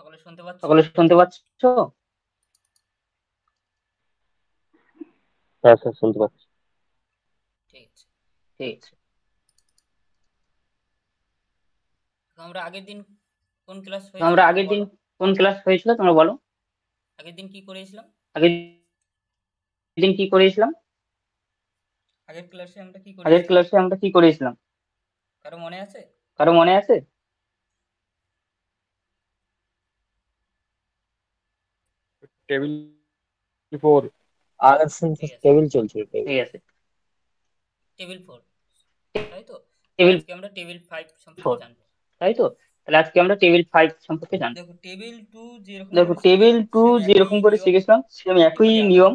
সকলে শুনতে পাচ্ছ? সকলে শুনতে পাচ্ছ? হ্যাঁ স্যার, শুনতে পাচ্ছি। ঠিক আছে। ঠিক আছে। তো আমরা আগের দিন কোন ক্লাস তো হয়েছিল আমরা তোমরা আগের দিন বলো? কোন ক্লাস হয়েছিল তোমরা বলো? আগের দিন কি করেছিলাম? আগের দিন কি করেছিলাম? আগের ক্লাসে আমরা কি আগের করেছিলাম? ক্লাসে আমরা কি করেছিলাম? কারো মনে আছে? কারো মনে আছে? টেবিল 4 আর ঠিক আছে, টেবিল চলছে, ঠিক আছে। টেবিল 4, তাই তো? টেবিল আজকে আমরা টেবিল 5 সম্পর্কে 4, জানবো। তাই তো? তাহলে আজকে আমরা টেবিল 5 সম্পর্কে জানবো। দেখো টেবিল 2 যেরকম দেখো করে টেবিল শিখেছিলাম 2 সেম একই যেরকম করে নিয়ম, শিখেছিলাম সেম একটু একই খালি আলাদা। নিয়ম,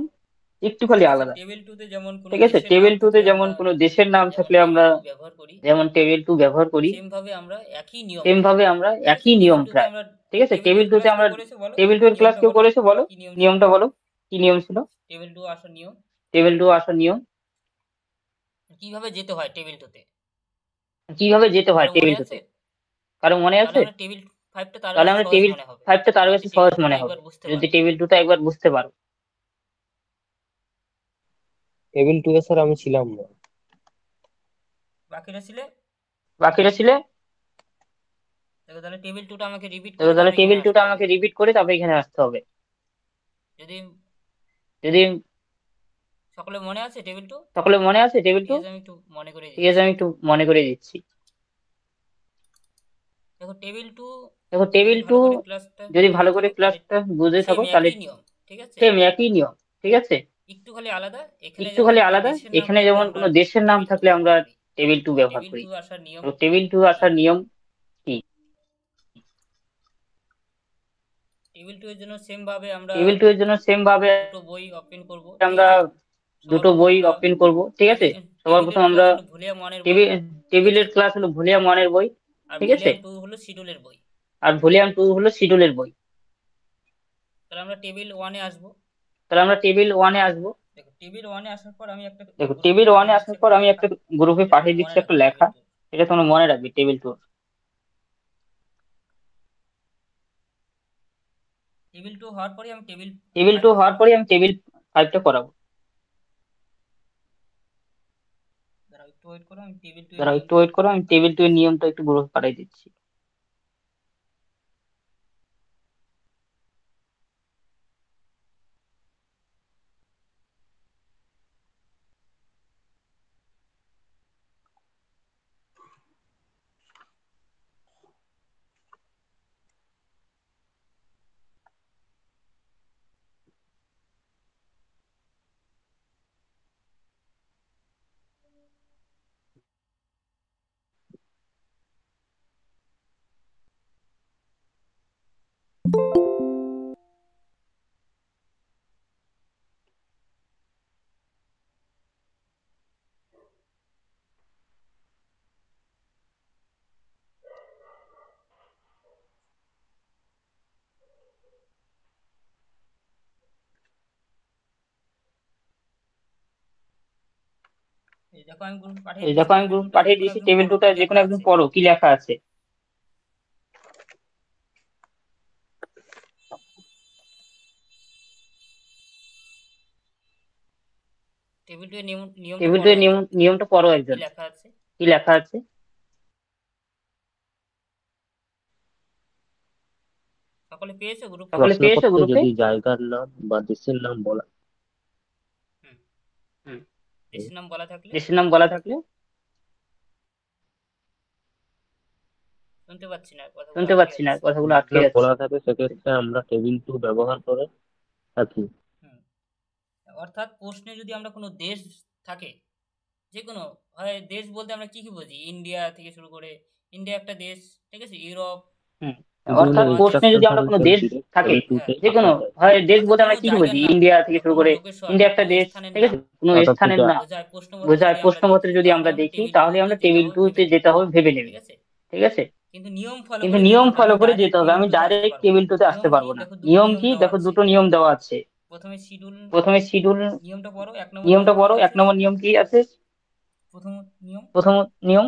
একটু খালি ঠিক আছে, আলাদা। টেবিল 2 তে যেমন কোনো ঠিক আছে, দেশের নাম টেবিল 2 তে থাকলে যেমন আমরা কোনো দেশের নাম যেমন থাকলে টেবিল আমরা 2 ব্যবহার করি, যেমন টেবিল 2 ব্যবহার করি, সেম ভাবে আমরা একই নিয়ম সেম প্রায়। ভাবে আমরা ঠিক আছে, একই টেবিল নিয়ম 2 তে প্রায়। আমরা ঠিক আছে, টেবিল 2 টেবিল এর 2 তে ক্লাস কেউ আমরা করেছে বলো? টেবিল 2 এর ক্লাস নিয়মটা কেউ বলো, করেছো বলো? কি নিয়ম ছিল? নিয়মটা বলো, কি নিয়ম ছিল? টেবিল 2 আসার নিয়ম, টেবিল 2 আসার নিয়ম, কিভাবে যেতে হয় টেবিল 2 তে? কিভাবে যেতে হয় কারো মনে টেবিল 2 আছে? তে? কারো মনে তাহলে আছে? আমরা টেবিল 5টা তার তাহলে কাছে আমরা সহজ টেবিল মনে হবে 5টা তার যদি কাছে টেবিল সহজ 2টা মনে একবার হবে বুঝতে যদি পারো। টেবিল 2টা একবার বুঝতে পারো। টেবিল 2 এ স্যার আমি ছিলাম না। বাকিরা ছিলে? বাকিরা ছিলে? দেখো তাহলে টেবিল 2টা আমাকে রিপিট তো করে তাহলে তারপর এখানে টেবিল আসতে 2টা হবে। আমাকে রিপিট করে তারপর এখানে আসতে হবে। যদি যদি সকলে মনে আছে টেবিল 2? সকলে মনে আছে টেবিল ঠিক 2? আছে, আমি একটু মনে করে ঠিক আছে, দিচ্ছি। আমি একটু মনে করে দিচ্ছি। দেখো টেবিল 2 দেখো যদি টেবিল 2 ভালো করে ক্লাসটা যদি বুঝে ভালো করে থাকো তাহলে ক্লাসটা বুঝে সেম থাকো তাহলে একই নিয়ম। ঠিক আছে, সেম একই নিয়ম। ঠিক আছে, একটু খালি আলাদা। এখানে একটু যেমন খালি কোনো আলাদা। দেশের নাম এখানে থাকলে যেমন আমরা কোনো দেশের নাম টেবিল 2 থাকলে আমরা ব্যবহার করি। টেবিল 2 তো ব্যবহার টেবিল করি। 2 আসার নিয়ম তো টেবিল 2 কি? আসার নিয়ম কি? টেবিল 2 এর জন্য সেম ভাবে আমরা টেবিল 2 এর জন্য সেম ভাবে দুটো বই ওপেন করব। ঠিক আমরা আছে, সবার দুটো প্রথম বই আমরা ওপেন করব। ঠিক আছে, সবার প্রথম টেবিলের আমরা ক্লাস হলো ভলিউম 1 এর বই। টেবিল ঠিক আছে, টেবিলের ক্লাস হলো ভলিউম 1 এর বই। আর ঠিক আছে, ভলিউম 2 হলো শিডিউলের বই। আর ভলিউম 2 হলো শিডিউলের বই। তাহলে আমরা টেবিল 1 এ আসবো। তাহলে আমরা টেবিল 1 এ আসবো। দেখো টেবিল 1 এ আসার পর আমি একটা দেখো গ্রুপে টেবিল 1 পাঠিয়ে এ দিচ্ছি আসার পর একটা আমি লেখা, একটা গ্রুপে এটা তোমরা পাঠিয়ে দিচ্ছি মনে একটা রাখবে লেখা। টেবিল 2। এটা তোমরা মনে রাখবে টেবিল 2। টেবিল 2 হওয়ার পরে আমি টেবিল টেবিল 5 2 হওয়ার করাবো। পরে আমি টেবিল 5টা করাবো। দাঁড়াও একটু ওয়েট করো, আমি টেবিল 2 এর দাঁড়াও একটু নিয়মটা ওয়েট করো, আমি পাঠিয়ে টেবিল 2 এর দিচ্ছি। নিয়মটা একটু গ্রুপে পাঠিয়ে দিচ্ছি। এই দেখো আমি গ্রুপে পাঠিয়ে এই দিয়েছি, দেখো আমি টেবিল গ্রুপে 2টা যে পাঠিয়ে কোনো দিয়েছি, একজন টেবিল পড়ো 2টা কি যে লেখা কোনো একজন আছে। পড়ো কি লেখা আছে। টেবিল 2 এর নিয়মটা টেবিল 2 পড়ো এর একজন, নিয়মটা পড়ো কি একজন। লেখা আছে। কি লেখা আছে? সকলে পেয়েছো গ্রুপে? সকলে পেয়েছো প্রশ্নপত্রে গ্রুপে? যদি জায়গার নাম বা দেশের নাম বলা হুম, হুম, দেশের নাম বলা থাকলে দেশের নাম বলা থাকলে শুনতে পাচ্ছি না, কথাগুলো শুনতে আটকে পাচ্ছি না, যাচ্ছে। কথাগুলো আটকে নাম যাচ্ছে। বলা থাকে, সেক্ষেত্রে আমরা টেবিল 2 ব্যবহার করে থাকি। হুম, অর্থাৎ প্রশ্নে যদি আমরা কোনো দেশ থাকে, যে কোনো হয় দেশ বলতে আমরা কি কি বুঝি, ইন্ডিয়া থেকে শুরু করে, ইন্ডিয়া একটা দেশ। ঠিক আছে, ইউরোপ, হুম, যেগুলো অর্থাৎ প্রশ্নে মহাদেশ। যদি ইনস্ট্রাকশন আমরা থাকে কোনো দেশ টেবিল থাকে, হ্যাঁ, 2 তে যে কোনো পাঠানো যায়। হয় দেশ অর্থাৎ বলতে কোনো আমরা কি কি বুঝি, জায়গার নাম ইন্ডিয়া থেকে বা শুরু কোনো করে লোকেশন ইন্ডিয়া বা একটা কোনো দেশ। স্থানের ঠিক নাম আছে, কোনো মাতা স্থানের পিতা। নাম বোঝায় প্রশ্নপত্রে বোঝায় যদি আমরা প্রশ্নপত্রে দেখি, যদি তাহলে আমরা আমরা দেখি টেবিল তাহলে 2 তে আমরা যেতে টেবিল হবে 2 ভেবে তে নেবে। যেতে হবে ভেবে নেবে। ঠিক আছে, ঠিক আছে, কিন্তু নিয়ম ফলো কিন্তু করে যেতে নিয়ম হবে, ফলো আমি করে যেতে ডাইরেক্ট হবে, টেবিল আমি 2 তে আসতে ডাইরেক্ট পারবো না। টেবিল 2 তে আসতে নিয়ম কি? পারবো না। দেখো দুটো নিয়ম নিয়ম কি? দেওয়া দেখো আছে। দুটো নিয়ম দেওয়া আছে। প্রথমে শিডিউল প্রথমে শিডিউল। নিয়মটা পড়ো, 1 নম্বর নিয়ম নিয়মটা কি পড়ো, এক আছে। নম্বর নিয়ম কি আছে? প্রথম নিয়ম, প্রথম নিয়ম,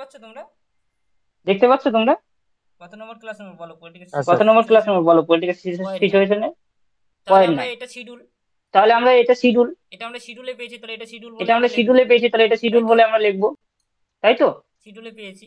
পাচ্ছ তোমরা? দেখতে পাচ্ছ তোমরা? কত নম্বর ক্লাস নম্বর বলো? পলিটিক্যাল আচ্ছা। কত নম্বর ক্লাস নম্বর বলো? পলিটিক্যাল সিচুয়েশন তাহলে পয়েন্ট আমরা 9। এটা শিডিউল, তাহলে আমরা এটা শিডিউল, এটা আমরা শিডিউলে পেয়েছি, তাহলে এটা শিডিউল বলে এটা আমরা আমরা লিখবো, শিডিউলে পেয়েছি, তাহলে এটা শিডিউল তাই তো? বলে আমরা লিখবো, তাই তো? শিডিউলে পেয়েছি।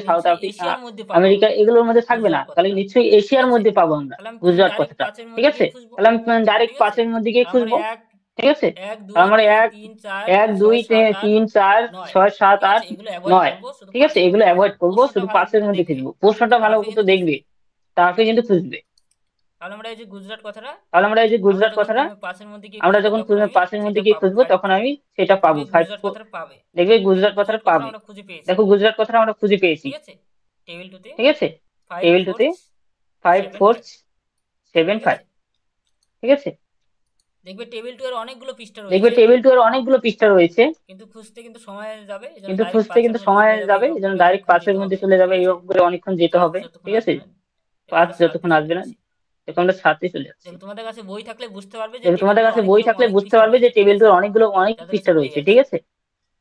সাউথ নিশ্চয়ই আফ্রিকা, এশিয়ার মধ্যে পাবো আমেরিকা আমরা এগুলোর মধ্যে থাকবে না, গুজরাট তাহলে কথাটা, নিশ্চয়ই ঠিক এশিয়ার আছে? মধ্যে পাবো আমরা তাহলে আমি গুজরাট ডাইরেক্ট কথাটা। 5-এর ঠিক মধ্যে আছে, গিয়ে খুঁজবো, তাহলে আমি ডাইরেক্ট ঠিক আছে? 5-এর মধ্যে গিয়ে তার মানে খুঁজবো। 1, ঠিক আছে, 1, 2, তার মানে 3, 1, 3, 4, 1, 2, 6, 7, 8, 3, 4, 9, 6, 7, ঠিক আছে? 8, এগুলো অ্যাভয়েড 9। করবো, শুধু ঠিক আছে, 5-এর এগুলো মধ্যে অ্যাভয়েড খুঁজবো। করবো, প্রশ্নটা শুধু ভালো 5-এর মতো মধ্যে দেখবে, খুঁজবো, প্রশ্নটা ভালো তারপরে মতো কিন্তু দেখবে, খুঁজবে। তারপরে কিন্তু খুঁজবে। তাহলে আমরা এই যে গুজরাট কথাটা, তাহলে আমরা এই যে আমরা গুজরাট যখন কথাটা, প্রথমে 5-এর মধ্যে গিয়ে আমরা খুঁজবো যখন তখন আমি 5-এর মধ্যে সেটা গিয়ে পাবো, খুঁজবো 5, তখন আমি সেটা পাবো। দেখবে 5, গুজরাট কথাটা পাবে। দেখবে দেখবে গুজরাট কথাটা গুজরাট কথাটা পাবে। আমরা খুঁজে পেয়েছি, দেখো গুজরাট কথাটা আমরা খুঁজে পেয়েছি। ঠিক আছে? টেবিল 2-তে ঠিক আছে, 5, টেবিল 4, 2তে 5, 7, 4, 5, 7, ঠিক 5। আছে? ঠিক আছে, দেখবে টেবিল 2 এর অনেকগুলো পৃষ্ঠা দেখবে রয়েছে, টেবিল 2 এর অনেকগুলো পৃষ্ঠা রয়েছে, কিন্তু খুঁজতে কিন্তু সময় যাবে, এজন্য কিন্তু ডাইরেক্ট খুঁজতে 5-এর কিন্তু মধ্যে সময় চলে যাবে, যাবে, এই এইভাবে জন্য করে ডাইরেক্ট অনেকক্ষণ 5-এর যেতে মধ্যে হবে, চলে যাবে, ঠিক আছে? এইভাবে করে অনেকক্ষণ যেতে 5 হবে। যতক্ষণ ঠিক আছে, আসবে না, দেখো 5 আমরা 7-এ যতক্ষণ চলে আসবে না, যাচ্ছি। দেখো আমরা 7-এ চলে যাচ্ছি। দেখো তোমাদের কাছে বই থাকলে বুঝতে পারবে যে দেখো টেবিল তোমাদের 2 এর কাছে বই অনেকগুলো থাকলে অনেক বুঝতে পৃষ্ঠা পারবে যে রয়েছে, ঠিক টেবিল 2 আছে? এর অনেকগুলো অনেক যাদের কাছে পৃষ্ঠা বই রয়েছে। আছে, ঠিক আছে,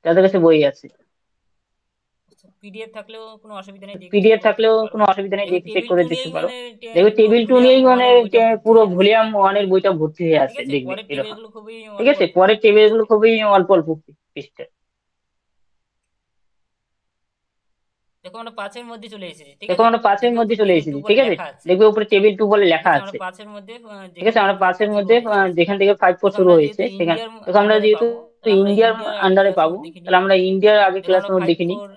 যাদের কাছে বই আছে, পিডিএফ থাকলেও কোনো অসুবিধা নেই, দেখে চেক পিডিএফ করে থাকলেও দেখতে পারো। কোনো অসুবিধা নেই, দেখবে দেখে চেক টেবিল করে 2 দেখতে নিয়েই পারো। মানে দেখবে পুরো টেবিল 2 ভলিউম নিয়েই মানে 1 এর বইটা ভর্তি পুরো হয়ে আছে, ভলিউম 1 এর বইটা ভর্তি হয়ে ঠিক আছে, আছে? দেখবে পরের এরকম। টেবিলগুলো খুবই ঠিক অল্প আছে, অল্প পরের টেবিলগুলো খুবই অল্প অল্প পৃষ্ঠা। দেখো আমরা 5-এর মধ্যে চলে এসেছি, ঠিক দেখো আছে? আমরা 5-এর দেখবে মধ্যে উপরে চলে টেবিল 2 এসেছি, বলে ঠিক আছে? লেখা আছে, দেখবে উপরে টেবিল 2 বলে ঠিক লেখা আছে? আমরা আছে, 5-এর মধ্যে ঠিক যেখান আছে? আমরা থেকে 5 5-এর শুরু মধ্যে হয়েছে, যেখান থেকে 5-4 দেখো শুরু আমরা হয়েছে যেহেতু সেখানে ইন্ডিয়ার দেখো আমরা আন্ডারে যেহেতু পাবো, তাহলে আমরা ইন্ডিয়ার ইন্ডিয়ার আগে আন্ডারে ক্লাস পাবো, নোট দেখে নিই। তাহলে আমরা ইন্ডিয়ার আগে দেখো ক্লাস আমরা নোট দেখে নিই। 5-4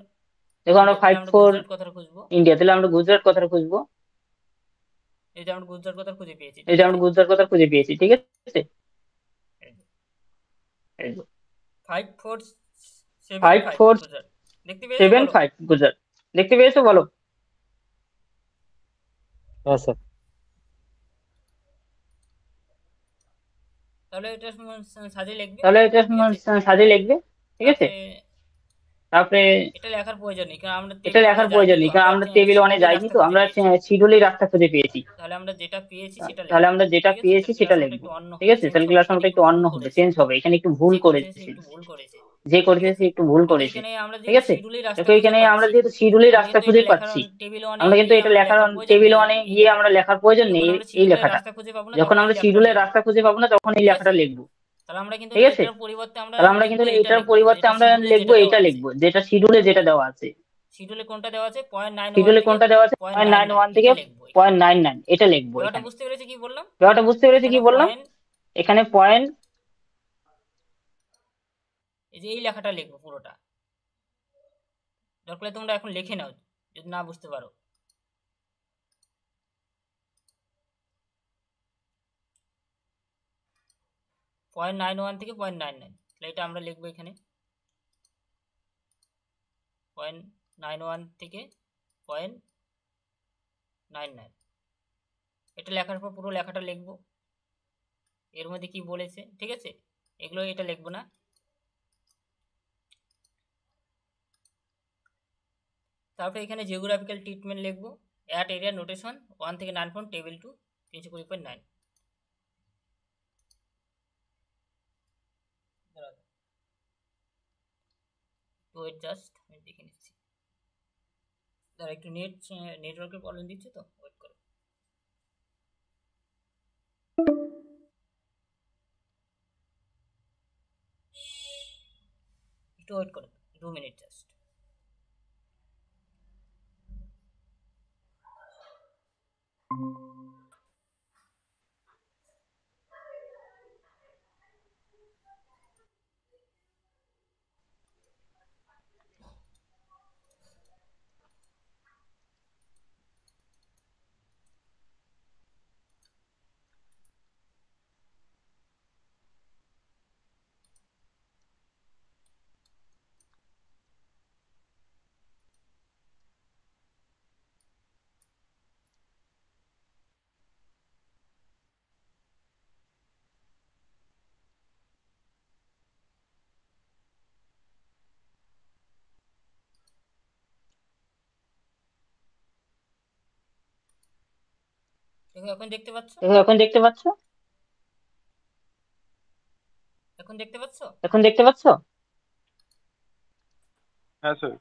দেখো আমরা ইন্ডিয়া, তাহলে আমরা 5-4 গুজরাট কথাটা খুঁজবো। ইন্ডিয়া, তাহলে আমরা গুজরাট কথাটা খুঁজবো। এই যে আমরা গুজরাট কথা খুঁজে পেয়েছি, এই ঠিক যে আছে? আমরা গুজরাট কথা খুঁজে পেয়েছি, ঠিক আছে? এই যে এই যে 5475 গুজরাট দেখতে পেয়েছো, বলো। 5475 গুজরাট দেখতে পেয়েছো, বলো। হ্যাঁ স্যার। তাহলে এটা সাজিয়ে লিখবে, তাহলে এটা ঠিক আছে? সাজিয়ে লিখবে, ঠিক আছে? তারপরে তারপরে এটা লেখার প্রয়োজন নেই, কারণ আমরা এটা টেবিল লেখার ওয়ানে প্রয়োজন যাইনি, তো নেই, কারণ আমরা আমরা টেবিল ওয়ানে শিডিউলের যাইনি, রাস্তা তো খুঁজে আমরা পেয়েছি। শিডিউলের রাস্তা খুঁজে পেয়েছি। তাহলে আমরা যেটা পেয়েছি সেটা তাহলে লিখবো, আমরা যেটা ঠিক আছে? পেয়েছি তাহলে সেটা ক্লাস নোটটা লিখবো, একটু অন্য ঠিক হবে, আছে? চেঞ্জ তাহলে হবে, ক্লাস এখানে নোটটা একটু একটু ভুল অন্য হবে, করেছে, চেঞ্জ হবে, এখানে একটু ভুল যে করেছে সে করেছে, একটু ভুল করেছে, যে ঠিক করেছে আছে? সে একটু ভুল দেখো করেছে, এখানে আমরা ঠিক যেহেতু আছে? শিডিউলের রাস্তা দেখো খুঁজে এখানে আমরা পাচ্ছি, যেহেতু শিডিউলের আমরা রাস্তা কিন্তু খুঁজে এটা লেখার পাচ্ছি, টেবিল ওয়ানে আমরা কিন্তু গিয়ে এটা আমরা লেখার লেখার প্রয়োজন টেবিল নেই ওয়ানে এই গিয়ে আমরা লেখাটা। লেখার প্রয়োজন যখন নেই আমরা এই শিডিউলের লেখাটা। রাস্তা খুঁজে পাবো না যখন তখন আমরা এই লেখাটা শিডিউলের লিখবো, রাস্তা খুঁজে পাবো না তখন এই ঠিক আছে? লেখাটা লিখবো, তাহলে আমরা কিন্তু ঠিক আছে? এটার পরিবর্তে আমরা তাহলে আমরা কিন্তু লিখবো, এটা এটার লিখবো পরিবর্তে যেটা আমরা শিডিউলে লিখবো, যেটা দেওয়া এটা আছে। লিখবো যেটা শিডিউলে যেটা দেওয়া আছে। শিডিউলে কোনটা দেওয়া আছে? 0.91 শিডিউলে থেকে কোনটা দেওয়া আছে? 0.99, 0.91 থেকে এটা লিখবো এখানে। 0.99, এটা লিখবো ব্যাপারটা এখানে। বুঝতে পেরেছি কি বললাম? ব্যাপারটা বুঝতে পেরেছি এখানে কি বললাম? পয়েন্ট, এখানে পয়েন্ট, এই যে এই লেখাটা লিখবো পুরোটা, দরকার হলে তোমরা এখন লিখে নাও যদি না বুঝতে পারো। .91 থেকে 0.99, তাহলে এটা আমরা লিখবো এখানে 0.91 থেকে 0.99। এটা লেখার পর পুরো লেখাটা লিখবো, এর মধ্যে কি বলেছে, ঠিক আছে? এগুলো এটা লিখবো না। তারপরে এখানে জিওগ্রাফিক্যাল ট্রিটমেন্ট লিখবো, অ্যাট এরিয়া নোটেশন 1 থেকে 9 ফ্রম টেবিল 2 320.9। তো জাস্ট আমি দেখে নিচ্ছি, তারা একটু নেটওয়ার্কের প্রবলেম দিচ্ছে, তো ওয়েট করো। একটু ওয়েট করো, 2 মিনিট জাস্ট। দেখো এখন দেখতে পাচ্ছ? দেখো এখন দেখতে পাচ্ছ? এখন দেখতে পাচ্ছ? এখন দেখতে পাচ্ছ? হ্যাঁ স্যার।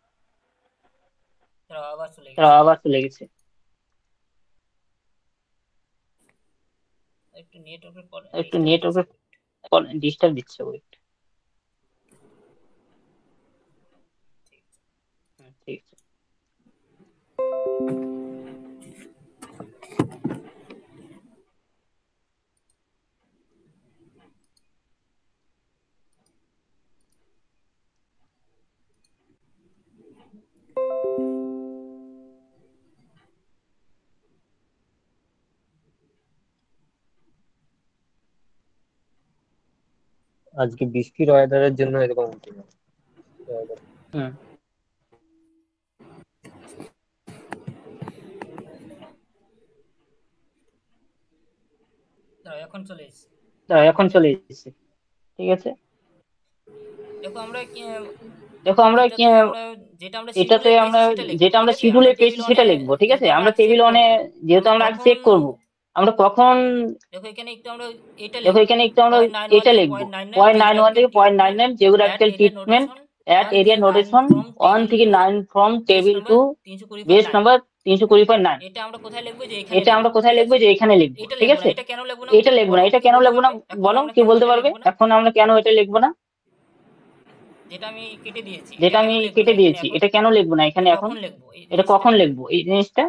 তারা আবার চলে তারা গেছে, আবার চলে গেছে, একটু নেটওয়ার্কের প্রবলেম, একটু নেটওয়ার্কের ডিস্টার্ব দিচ্ছে, ওয়েট। ঠিক আছে। আজকে বৃষ্টির ওয়েদারের জন্য এরকম হচ্ছে। হুম। তারা এখন চলে এসেছে। তারা এখন চলে এসেছে, ঠিক আছে? দেখো আমরা দেখো আমরা এটাতে আমরা যেটা আমরা এটাতে শিডিউলে আমরা পেয়েছি সেটা লিখবো, যেটা ঠিক আমরা আছে? শিডিউলে আমরা পেয়েছি টেবিল সেটা ওয়ানে লিখবো, ঠিক আছে? যেহেতু আমরা আমরা টেবিল চেক ওয়ানে করবো, যেহেতু আমরা আমরা আগে কখন, চেক করব, আমরা কখন, দেখো এখানে একটু আমরা এটা দেখো লিখবো, এখানে একটু আমরা 0.91 এটা থেকে লিখবো, 0.99 0.91 থেকে geographical 0.99 treatment geographical at area treatment notation at 1 area থেকে 9 নোটেশন ফ্রম 1 টেবিল থেকে 2 9 from base table number 2 base 320.9। Number 320.9। এটা আমরা কোথায় লিখবো? যে এখানে এটা আমরা লিখবো, কোথায় ঠিক লিখবো? আছে? যে এখানে লিখবো, এটা ঠিক লিখবো না, আছে? এটা কেন লিখবো না এটা লিখবো না, বলো, এটা কি কেন বলতে লিখবো না? পারবে? এখন বলো, আমরা কি কেন বলতে এটা পারবে? লিখবো না? এখন আমরা কেন এটা লিখবো না? যেটা আমি কেটে দিয়েছি যেটা আমি কেটে দিয়েছি এটা কেন লিখবো না এখানে এখন? কখন লিখবো এটা কখন লিখবো এই জিনিসটা?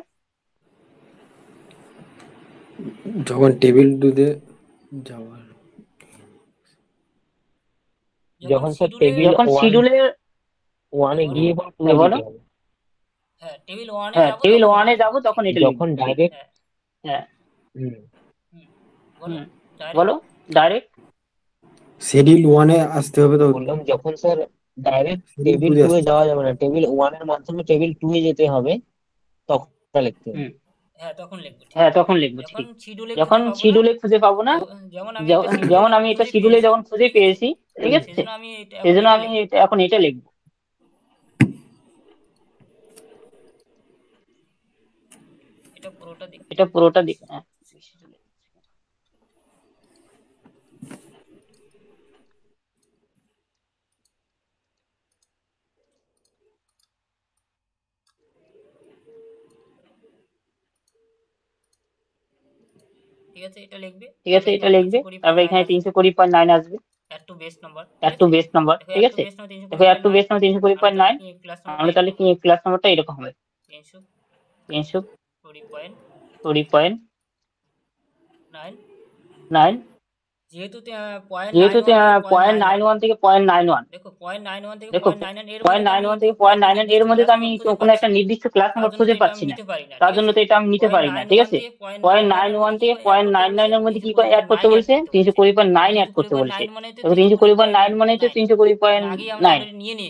যখন টেবিল 2 তে যাওয়ার যখন স্যার টেবিল যখন শিডিউলে 1 এ গিয়ে বা 2 এ বলো। যেতে হবে। হ্যাঁ টেবিল 1 হ্যাঁ টেবিল 1 এ যাবো তখন এটা লিখবো। যখন ডাইরেক্ট হ্যাঁ বলো বলো ডাইরেক্ট শিডিউল 1 এ আসতে হবে তো। বললাম যখন স্যার ডাইরেক্ট Schedule টেবিল 2 এ 2 এ যাওয়া যাবে না, টেবিল 1 এর মাধ্যমে টেবিল 2 এ যেতে হবে, তখন এটা লিখতে হবে। হ্যাঁ তখন লিখবো। হ্যাঁ তখন লিখবো ঠিক। যখন শিডিউলে খুঁজে পাবো না, যেমন আমি এটা শিডিউলে যখন খুঁজে পেয়েছি, ঠিক আছে, সেজন্য আমি এখন এটা লিখবো। এটা পুরোটা দিক। হ্যাঁ ঠিক আছে এটা লিখবে। ঠিক আছে এটা লিখবে। তারপর এখানে 320.9 আসবে, অ্যাড টু বেস নাম্বার। ঠিক আছে। দেখো অ্যাড টু বেস নাম্বার 320.9, আমরা তাহলে কি ক্লাস নাম্বারটা এরকম হবে 320.9। যেহেতু .91 থেকে .91, দেখো .91 থেকে দেখো .91 থেকে .99 এর মধ্যে তো আমি কোনো একটা নির্দিষ্ট ক্লাস নাম্বার খুঁজে পাচ্ছি না, তার জন্য তো এটা আমি নিতে পারি না। ঠিক আছে, .91 থেকে .99 এর মধ্যে কি অ্যাড করতে বলছে? 320.9 অ্যাড করতে বলছে। দেখো 320.9 মানে তো 320.9,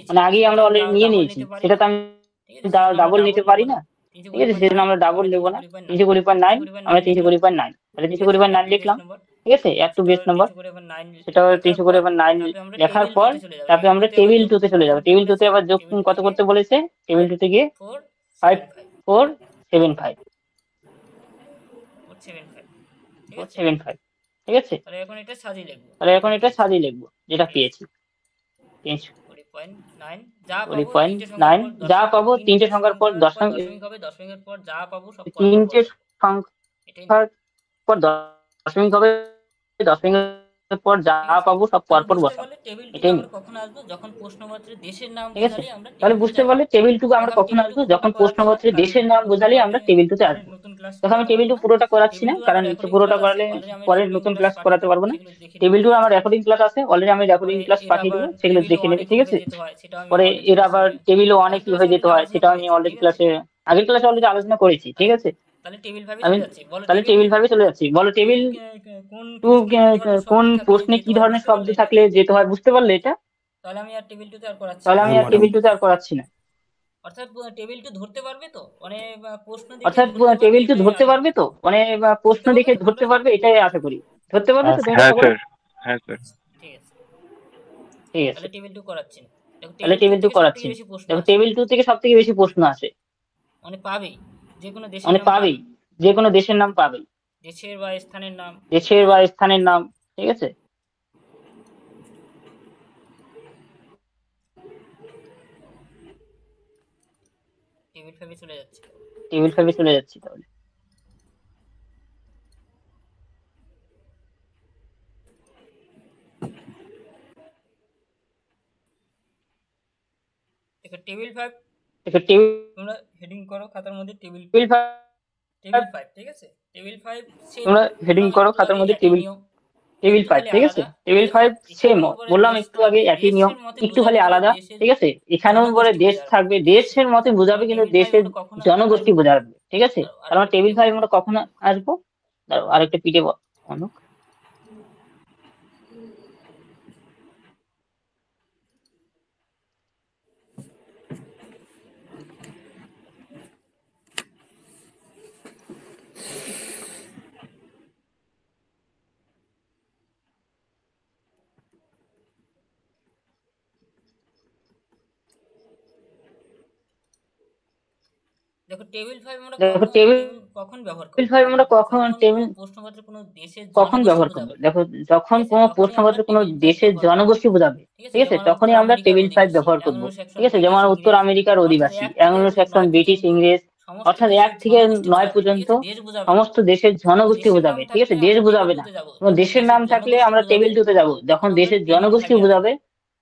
মানে আগেই আমরা অলরেডি নিয়ে নিয়েছি, সেটা তো আমি ডাবল নিতে পারি না। ঠিক আছে, সেজন্য আমরা ডাবল নেবো না। 320.9 আমরা 320.9, তাহলে 320.9 লিখলাম। ঠিক আছে, অ্যাড টু বেস নাম্বার, সেটা 320.9 লেখার পর তারপরে আমরা টেবিল 2 তে চলে যাবো। টেবিল 2 তে আবার যোগ কত করতে বলেছে? টেবিল 2 তে গিয়ে 475, ঠিক আছে। তাহলে এখন এটা সাজিয়ে লিখবো যেটা পেয়েছি 20.9 যা পাবো তিনটে সংখ্যার পর দশমিক হবে, দশমিকের পর যা পাবো সব তিনটে সংখ্যার পর দশমিক হবে, দশমিকের পর যা পাবো সব পরপর বসাবো। এটাই কখন আসবো? যখন প্রশ্নপত্রে দেশের নাম ঠিক আছে, তাহলে বুঝতে পারলে টেবিল 2 আমরা কখন আসবো? যখন প্রশ্নপত্রে দেশের নাম বোঝালে আমরা টেবিল 2 তে আসবো। দেখো আমি টেবিল 2 পুরোটা করাচ্ছি না, কারণ পুরোটা করালে পরে নতুন ক্লাস করাতে পারবো না। টেবিল 2 আমার রেকর্ডিং ক্লাস আছে, অলরেডি আমি রেকর্ডিং ক্লাস পাঠিয়ে দেবো, সেগুলো দেখে নেবে। ঠিক আছে, পরে এর আবার টেবিল 1 এ কিভাবে যেতে হয় সেটা আমি অলরেডি আগের ক্লাসে অলরেডি আলোচনা করেছি। ঠিক আছে, তাহলে টেবিল 5 এ চলে যাচ্ছি। বলো টেবিল 2 কোন প্রশ্নে কি ধরনের শব্দ থাকলে যেতে হয়? বুঝতে পারলে এটা? তাহলে আমি আর টেবিল 2 তে আর করাচ্ছি না। অর্থাৎ টেবিল 2 ধরতে পারবে তো, মানে প্রশ্ন দেখে ধরতে পারবে, এটাই আশা করি। ধরতে পারবে তো? হ্যাঁ স্যার। ঠিক আছে তাহলে টেবিল 2 করাচ্ছি না। দেখো টেবিল 2 থেকে সবথেকে বেশি প্রশ্ন আসে, মানে পাবেই যে কোনো দেশের নাম পাবেই, দেশের বা স্থানের নাম। ঠিক আছে, টেবিল 5 এ চলে যাচ্ছি। তাহলে টেবিল 5 তোমরা হেডিং করো খাতার মধ্যে টেবিল 5। ঠিক আছে, টেবিল 5 তোমরা হেডিং করো খাতার মধ্যে টেবিল 5। ঠিক আছে, টেবিল 5 সেম বললাম একটু আগে, একই নিয়ম, একটু খালি আলাদা। ঠিক আছে, এখানেও পরে দেশ থাকবে, দেশের মতে বোঝাবে, কিন্তু দেশের জনগোষ্ঠী বোঝাবে। ঠিক আছে, আর আমরা টেবিল 5 আমরা কখন আসবো? আরেকটা পিঠে অনেক দেখো টেবিল 5 আমরা কখন ব্যবহার করবো? দেখো যখন কোনো প্রশ্নপত্রে কোনো দেশের জনগোষ্ঠী বোঝাবে, ঠিক আছে, তখনই আমরা টেবিল 5 ব্যবহার করবো। ঠিক আছে, যেমন উত্তর আমেরিকার অধিবাসী, অ্যাংলো স্যাক্সন, ব্রিটিশ, ইংরেজ, অর্থাৎ 1 থেকে 9 পর্যন্ত সমস্ত দেশের জনগোষ্ঠী বোঝাবে। ঠিক আছে, দেশ বোঝাবে না। কোনো দেশের নাম থাকলে আমরা টেবিল 2 তে যাবো। যখন দেশের জনগোষ্ঠী বোঝাবে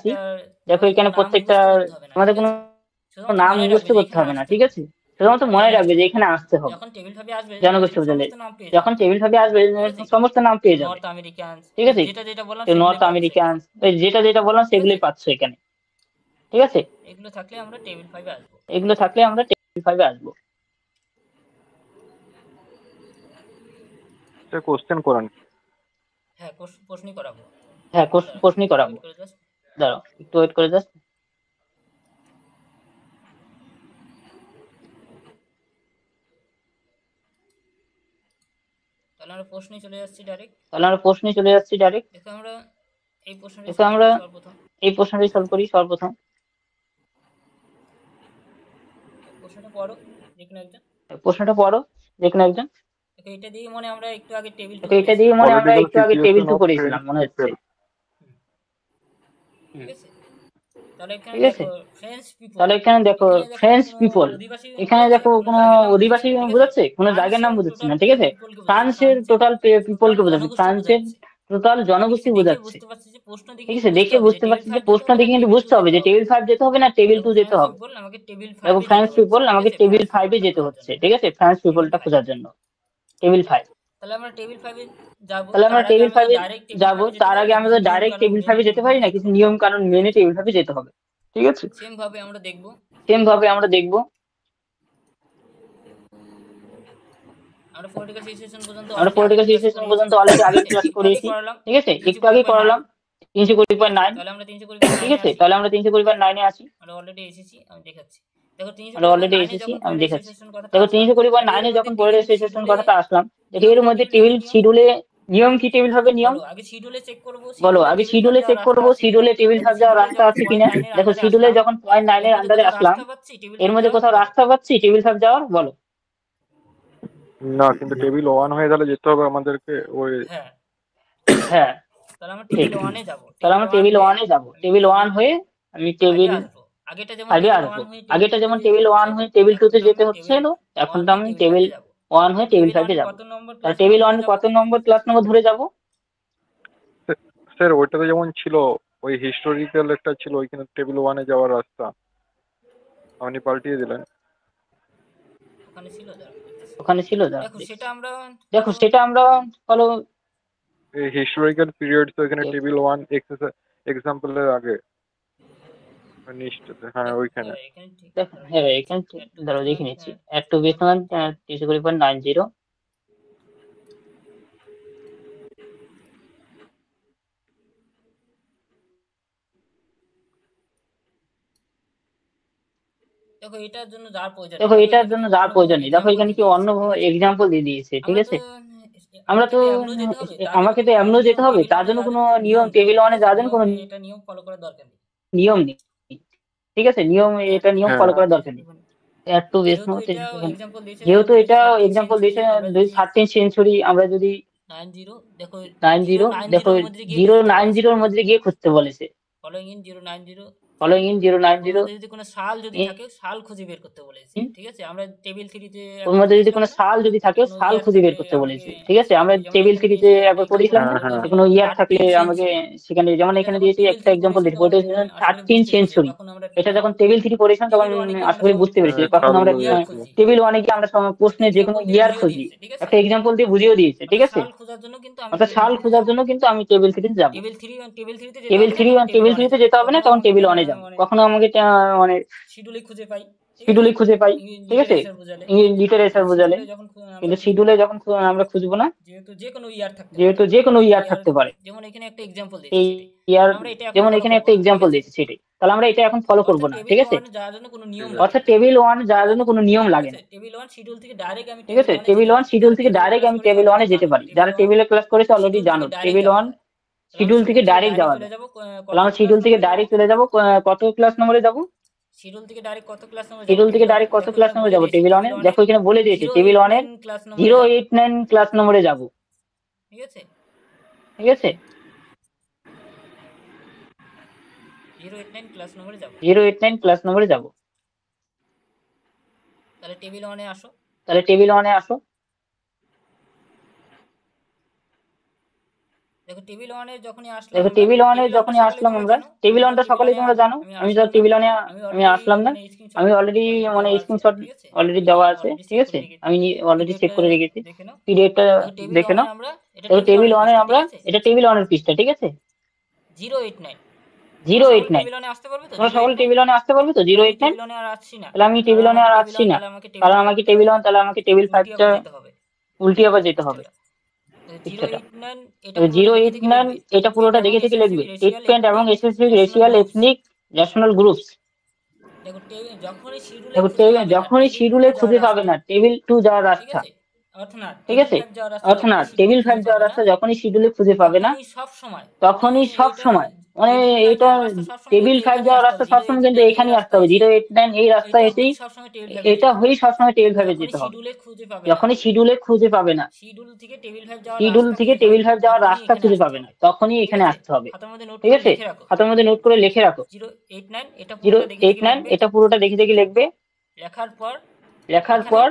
আসি, দেখো এখানে প্রত্যেকটা আমাদের কোনো নাম মুখস্থ করতে হবে না, ঠিক আছে, শুধুমাত্র মনে রাখবে যে এখানে আসতে হবে। যখন টেবিল ভাবে আসবে জনগোষ্ঠী বদলে যখন টেবিল ভাবে আসবে সমস্ত নাম পেয়ে যাবে, নর্থ আমেরিকান, ঠিক আছে, যেটা যেটা বললাম নর্থ আমেরিকান যেটা যেটা বললাম সেগুলোই পাচ্ছ এখানে, ঠিক আছে। এগুলো থাকলে আমরা টেবিল 5 এ আসবো, এগুলো থাকলে আমরা টেবিল 5 এ আসবো। স্যার কোশ্চেন করান। হ্যাঁ প্রশ্নই করাবো, হ্যাঁ প্রশ্নই করাবো, দাঁড়াও একটু ওয়েট করে যাস। তাহলে আমরা প্রশ্নে চলে যাচ্ছি ডাইরেক্ট। দেখো আমরা এই প্রশ্নটাই সলভ করি সর্বপ্রথম। প্রশ্নটা পড়ো দেখুন একজন। দেখো এটা দিয়ে মনে আমরা একটু আগে টেবিল 2 করেছিলাম মনে হচ্ছে। ঠিক আছে, তাহলে এখানে দেখো ফ্রেঞ্চ পিপল, এখানে দেখো কোনো অধিবাসী বোঝাচ্ছে, কোনো জায়গার নাম বোঝাচ্ছে না। ঠিক আছে, ফ্রান্সের টোটাল পিপলকে বোঝাচ্ছে, ফ্রান্সের টোটাল জনগোষ্ঠী বোঝাচ্ছে। ঠিক আছে, দেখে বুঝতে পারছি যে প্রশ্ন দেখে কিন্তু বুঝতে হবে যে টেবিল 5 যেতে হবে না টেবিল 2 যেতে হবে। দেখো ফ্রান্স পিপল, আমাকে টেবিল 5 এ যেতে হচ্ছে। ঠিক আছে, ফ্রান্স পিপলটা খোঁজার জন্য টেবিল 5। তাহলে আমরা টেবিল 5 এ যাব। তার আগে আমরা ডাইরেক্ট টেবিল 5 এ যেতে পারি না, কিছু নিয়ম কানুন মেনে টেবিল 5 এ যেতে হবে। ঠিক আছে, সেম ভাবে আমরা দেখব। আমরা পলিটিক্যাল সিচুয়েশন পর্যন্ত অলরেডি আগে ক্লাস করেছি। ঠিক আছে, একটু আগে করালাম 320.9। তাহলে আমরা 320.9 ঠিক আছে, তাহলে আমরা 320.9 এ আসি। আমরা অলরেডি এসেছি, আমি দেখাচ্ছি। দেখো 320.9 এ যখন পলিটিক্যাল কথাটা আসলাম, দেখো এর মধ্যে টেবিল শিডিউলে নিয়ম কি টেবিল হবে নিয়ম আগে শিডিউলে চেক করব। শিডিউলে টেবিল 5 যাওয়ার রাস্তা আছে কিনা। দেখো শিডিউলে যখন 0.9 এর আন্ডারে আসলাম, এর মধ্যে কোথাও রাস্তা পাচ্ছি টেবিল 5 যাওয়ার? বলো। না, কিন্তু টেবিল 1 হয়ে গেলে যেতে হবে আমাদেরকে ওই। হ্যাঁ, তাহলে আমরা টেবিল 1 এ যাব। টেবিল 1 হয়ে আমি টেবিল আগেটা যেমন টেবিল 1 হয়ে টেবিল 2 তে যেতে হচ্ছে, এখন তো আমি টেবিল 1 হয়ে টেবিল 5 এ যাব। তাহলে টেবিল 1 কত নম্বর ক্লাস নম্বর ধরে যাব? স্যার ওইটাতে যেমন ছিল ওই হিস্টোরিক্যাল একটা ছিল, ওইখানে টেবিল 1 এ যাওয়ার রাস্তা আপনি পাল্টিয়ে দিলেন। ওখানে ছিল দেখো সেটা আমরা ফলো। এই হিস্টোরিক্যাল পিরিয়ড তো এখানে টেবিল 1 এক্সাম্পলের আগে নিশ্চিত। হ্যাঁ ওইখানে। হ্যাঁ এখানে ধরো দেখে নিচ্ছি। একটু বেতন 320.90। দেখো এটার জন্য যার প্রয়োজন নেই। দেখো এখানে কি অন্য এক্সাম্পল দিয়ে দিয়েছে। ঠিক আছে, আমরা তো আমাকে তো এমনও যেতে হবে, তার জন্য কোনো নিয়ম টেবিল 1 এ যাওয়ার জন্য কোনো এটা নিয়ম ফলো করার দরকার নেই। ঠিক আছে, নিয়ম ফলো করার দরকার নেই। একটু বেশ যেহেতু এটা এক্সাম্পল দিয়েছে 13th সেঞ্চুরি, আমরা যদি 90 দেখো 090 এর মধ্যে গিয়ে খুঁজতে বলেছে। ফলোইং ইন 090 যদি কোনো সাল যদি থাকে সাল খুঁজে বের করতে বলেছে। ঠিক আছে, আমরা টেবিল 3 তে ওর মধ্যে যদি কোনো সাল যদি থাকে সাল খুঁজে বের করতে বলেছে। ঠিক আছে, আমরা টেবিল 3 তে একবার পড়েছিলাম না, কোনো ইয়ার থাকলে আমাকে সেখানে, যেমন এখানে দিয়েছি একটা এক্সাম্পল দিয়েছি 13th সেঞ্চুরি। এটা যখন টেবিল 3 পড়েছিলাম তখন আশা করি বুঝতে পেরেছি। তখন আমরা টেবিল 1 এ গিয়ে আমরা প্রশ্নে যে কোনো ইয়ার খুঁজি, একটা এক্সাম্পল দিয়ে বুঝিয়ে দিয়েছে। ঠিক আছে, সাল খোঁজার জন্য কিন্তু আমি টেবিল 3 তে যাব। টেবিল 3 তে যেতে হবে না, তখন টেবিল 1 এ যাব। কখনো আমাকে মানে শিডিউলে খুঁজে পাই। ঠিক আছে, লিটারেচার বোঝালে। কিন্তু শিডিউলে যখন আমরা খুঁজবো না, যেহেতু যে কোনো ইয়ার থাকতে পারে। যেমন এখানে একটা এক্সাম্পল দিয়েছি সেটাই। তাহলে আমরা এটা এখন ফলো করব না। ঠিক আছে, অর্থাৎ টেবিল 1 যাওয়ার জন্য কোনো নিয়ম লাগে না। টেবিল 1 শিডিউল থেকে ডাইরেক্ট আমি আমি টেবিল 1 এ যেতে পারি। যারা টেবিলে ক্লাস করেছে অলরেডি জানো টেবিল 1 শিডিউল থেকে ডাইরেক্ট যাওয়া যায়। তাহলে আমরা শিডিউল থেকে ডাইরেক্ট চলে যাব। কত ক্লাস নম্বরে যাব? শিডিউল থেকে ডাইরেক্ট কত ক্লাস নম্বরে যাব? টেবিল 1 এ দেখো এখানে বলে দিয়েছে টেবিল 1 এর 089 ক্লাস নম্বরে যাব। ঠিক আছে 089 ক্লাস নম্বরে যাব। তাহলে টেবিল 1 এ আসো। দেখো টেবিল 1 এ যখনই আসলাম আমরা, টেবিল 1টা সকলেই তোমরা জানো। আমি তো টেবিল 1 এ আমি আসলাম না, আমি অলরেডি মানে স্ক্রিনশট অলরেডি দেওয়া আছে। ঠিক আছে, আমি অলরেডি চেক করে রেখেছি। পিডিএফটা দেখে নাও। দেখো টেবিল 1 এ আমরা, এটা টেবিল 1 এর পৃষ্ঠা। ঠিক আছে, 089 টেবিল 1 এ আসতে পারবে তো? তোমরা সকলে টেবিল 1 এ আসতে পারবে তো? 089 তাহলে আমি টেবিল 1 এ আর আসছি না, কারণ আমাকে টেবিল 1 তাহলে আমাকে টেবিল 5টা উল্টে আবার যেতে হবে। 089 এটা পুরোটা দেখে থেকে লিখবে। এক্সপেন্ড এবং specific racial ethnic national groups. দেখো যখনই শিডিউলে খুঁজে পাবে না টেবিল 2 যাওয়ার রাস্তা। ঠিক আছে, অর্থাৎ টেবিল 5 যাওয়ার রাস্তা যখনই শিডিউলে খুঁজে পাবে না তখনই সব সময় মানে এটা টেবিল 5 যাওয়ার রাস্তা সবসময় কিন্তু এখানেই আসতে হবে, 089 এই রাস্তায় এসেই এটা হয়েই সবসময় টেবিল 5 যেতে হবে। যখনই শিডিউলে খুঁজে পাবে না, শিডিউল থেকে টেবিল 5 যাওয়ার রাস্তা খুঁজে পাবে না, তখনই এখানে আসতে হবে। ঠিক আছে, খাতার মধ্যে নোট করে লিখে রাখো। 089 এটা পুরোটা দেখে দেখে লিখবে। লেখার পর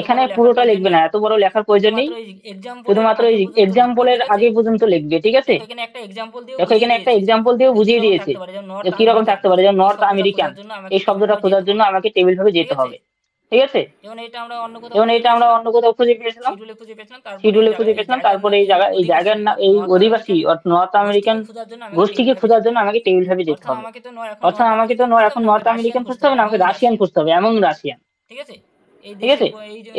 এখানে পুরোটা লিখবে না, এত বড় লেখার প্রয়োজন নেই, শুধুমাত্র এক্সাম্পলের আগে পর্যন্ত লিখবে। ঠিক আছে, দেখো এখানে একটা এক্সাম্পল দিয়ে বুঝিয়ে দিয়েছে যে কিরকম থাকতে পারে, যেমন নর্থ আমেরিকান এই শব্দটা খোঁজার জন্য আমাকে টেবিল ভাবে যেতে হবে। ঠিক আছে, যেমন এটা আমরা অন্য কোথাও খুঁজে পেয়েছিলাম, শিডিউলে খুঁজে পেয়েছিলাম, তারপরে এই জায়গার না এই অধিবাসী নর্থ আমেরিকান গোষ্ঠীকে খোঁজার জন্য আমাকে টেবিল ভাবে যেতে হবে। অর্থাৎ আমাকে তো এখন নর্থ আমেরিকান খুঁজতে হবে না, আমাকে রাশিয়ান খুঁজতে হবে, এমন রাশিয়ান। ঠিক আছে,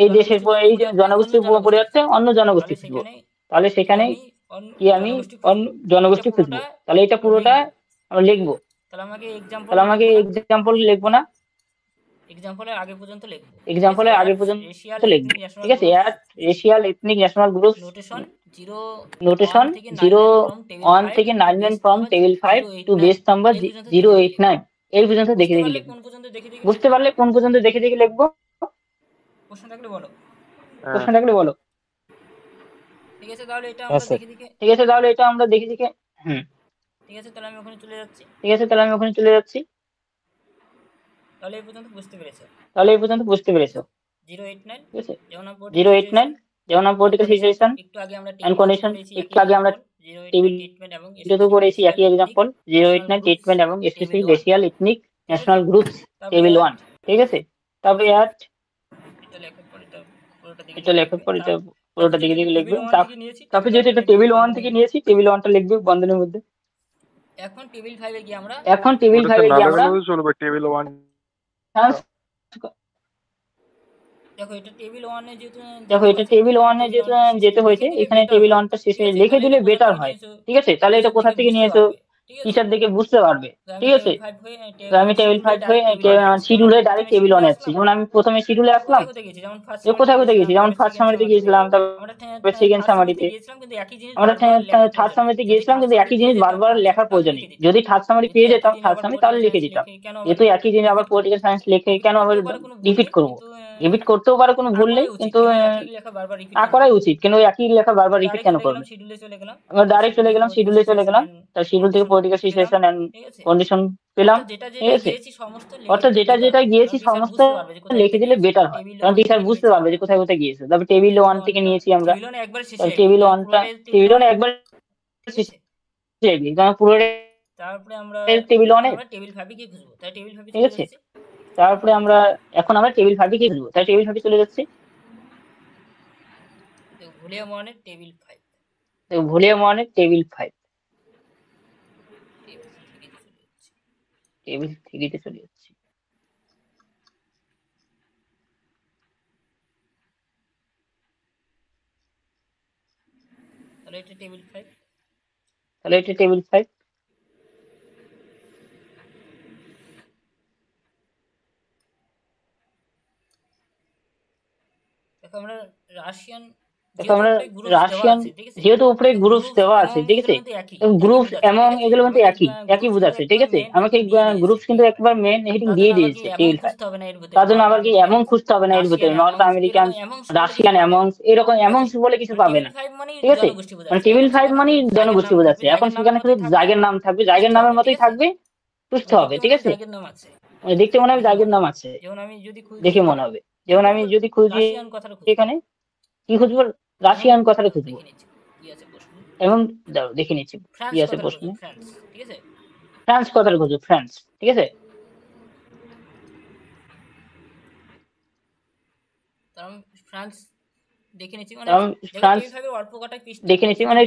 এই দেশের এই জনগোষ্ঠীর পরিবর্তে অন্য জনগোষ্ঠী খুঁজবো, তাহলে সেখানে কি আমি জনগোষ্ঠী খুঁজবো, তাহলে এটা পুরোটা আমরা লিখবো। তাহলে আমাকে এক্সাম্পল লিখবো না, এক্সাম্পলের আগে পর্যন্ত লিখবো। ঠিক আছে, racial ethnic national group notation 01 থেকে 99 from table 5 to base number 089 এই পর্যন্ত দেখে দেখে লিখবো। বুঝতে পারলে কোন পর্যন্ত দেখে দেখে লিখবো? প্রশ্ন থাকলে বলো। ঠিক আছে, তাহলে এটা আমরা দেখে দেখে ঠিক আছে, তাহলে আমি ওখানে চলে যাচ্ছি। তাহলে এই পর্যন্ত বুঝতে পেরেছো। 089 ঠিক আছে, যেমন পলিটিক্যাল সিচুয়েশন এন্ড কন্ডিশন, একটু আগে আমরা টেবিল তো করেছি একই एग्जांपल 089 ট্রিটমেন্ট এবং specific racial ethnic national groups table 1। ঠিক আছে, তারপরে এটা লেখার পর এটা পুরোটা দিকে দিকে লিখবে। তারপরে যেহেতু এটা টেবিল 1 থেকে নিয়েছি, টেবিল 1টা লিখবে বন্ধনীর মধ্যে। এখন টেবিল 5 এ গিয়ে আমরা চলবে টেবিল 1। দেখো এটা টেবিল 1 এ যেতে হয়েছে, এখানে টেবিল 1টা শেষে লিখে দিলে বেটার হয়। ঠিক আছে, তাহলে এটা কোথা থেকে নিয়েছো টিচার দেখে বুঝতে পারবে। ঠিক আছে, তো আমি টেবিল 5 হয়ে শিডিউলে ডাইরেক্ট টেবিল 1 এ আসছি। যেমন আমি প্রথমে শিডিউলে আসলাম, কোথায় গেছি, যেমন ফার্স্ট সামারিতে গিয়েছিলাম, তারপর সেকেন্ড সামারিতে, আমরা থার্ড সামারিতে গিয়েছিলাম, কিন্তু একই জিনিস বারবার লেখার প্রয়োজন নেই। যদি থার্ড সামারি পেয়ে যেতাম থার্ড সামারি, তাহলে লিখে দিতাম। যেহেতু একই জিনিস আবার পলিটিক্যাল সায়েন্স লিখে কেন আবার রিপিট করবো? রিপিট করতেও পারে, কোনো ভুল নেই, কিন্তু না করাই উচিত। কিন্তু একই লেখা বারবার রিপিট কেন করবো? আমরা ডাইরেক্ট চলে গেলাম শিডিউলে, তার শিডিউল থেকে পলিটিক্যাল সিচুয়েশন এন্ড কন্ডিশন পেলাম। ঠিক আছে, অর্থাৎ যেটা গিয়েছি সমস্ত লিখে দিলে বেটার হয়, কারণ টিচার বুঝতে পারবে যে কোথায় কোথায় গিয়েছে। তারপর টেবিল 1 থেকে নিয়েছি আমরা, টেবিল 1 একবার পুরো, তারপরে আমরা টেবিল 1 টেবিল 5 এ গিয়ে খুঁজবো, তাই টেবিল 5 ঠিক আছে, তারপরে আমরা টেবিল 5 এ গিয়ে খুঁজবো, তাই টেবিল 5 চলে যাচ্ছি। ভলিউম 1 এর টেবিল 5, টেবিল 3 তে চলে যাচ্ছি। তাহলে এটা টেবিল 5, দেখো আমরা রাশিয়ান যেহেতু উপরে গ্রুপস দেওয়া আছে, ঠিক আছে, গ্রুপস এবং এগুলো কিন্তু একই বোঝাচ্ছে। ঠিক আছে, আমাকে গ্রুপস কিন্তু একবার মেন হেডিং দিয়ে দিয়েছে টেবিল 5, তার জন্য আবার কি এমন খুঁজতে হবে না এর ভিতরে নর্থ আমেরিকান, রাশিয়ান এমংস, এরকম এমংস বলে কিছু পাবে না। ঠিক আছে, মানে টেবিল 5 মানে জনগোষ্ঠী বোঝাচ্ছে। এখন সেখানে শুধু জায়গার নাম থাকবে, জায়গার নামের মতোই থাকবে, খুঁজতে হবে। ঠিক আছে, দেখতে মনে হবে জায়গার নাম আছে, দেখে মনে হবে। যেমন আমি যদি খুঁজি এখানে কি খুঁজবো, রাশিয়ান কথাটা খুঁজবো, এবং দেখে নিচ্ছি কি আছে প্রশ্নে। ফ্রান্স কথাটা খুঁজবো, ফ্রান্স। ঠিক আছে, ফ্রান্স দেখে নিচ্ছি, মানে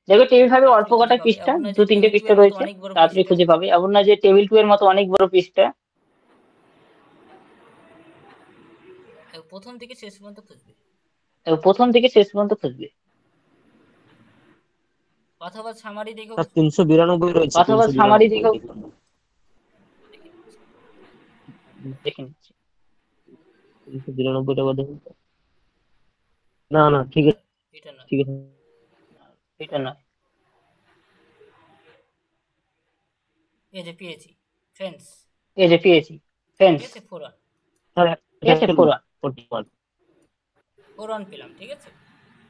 দেখো টেবিল 5 এর অল্প কটা পৃষ্ঠা, 2-3টে পৃষ্ঠা রয়েছে, তাড়াতাড়ি খুঁজে পাবে। এমন না যে টেবিল 2 এর মতো অনেক বড় পৃষ্ঠা। প্রথম থেকে শেষ পর্যন্ত খুঁজবে, অথবা সামারি দেখো, 392 রয়েছে, অথবা সামারি দেখো, দেখে নিচ্ছি 392টা কথা। না না ঠিক আছে এটা নয়, ঠিক আছে। এটা নয়। এই যে পেয়েছি ফ্রেন্ডস, এই যে পেয়েছি ফ্রেন্ডস, ঠিক আছে 4-1, স্যার ঠিক আছে 4-1, 4-1 পেলাম, ঠিক আছে।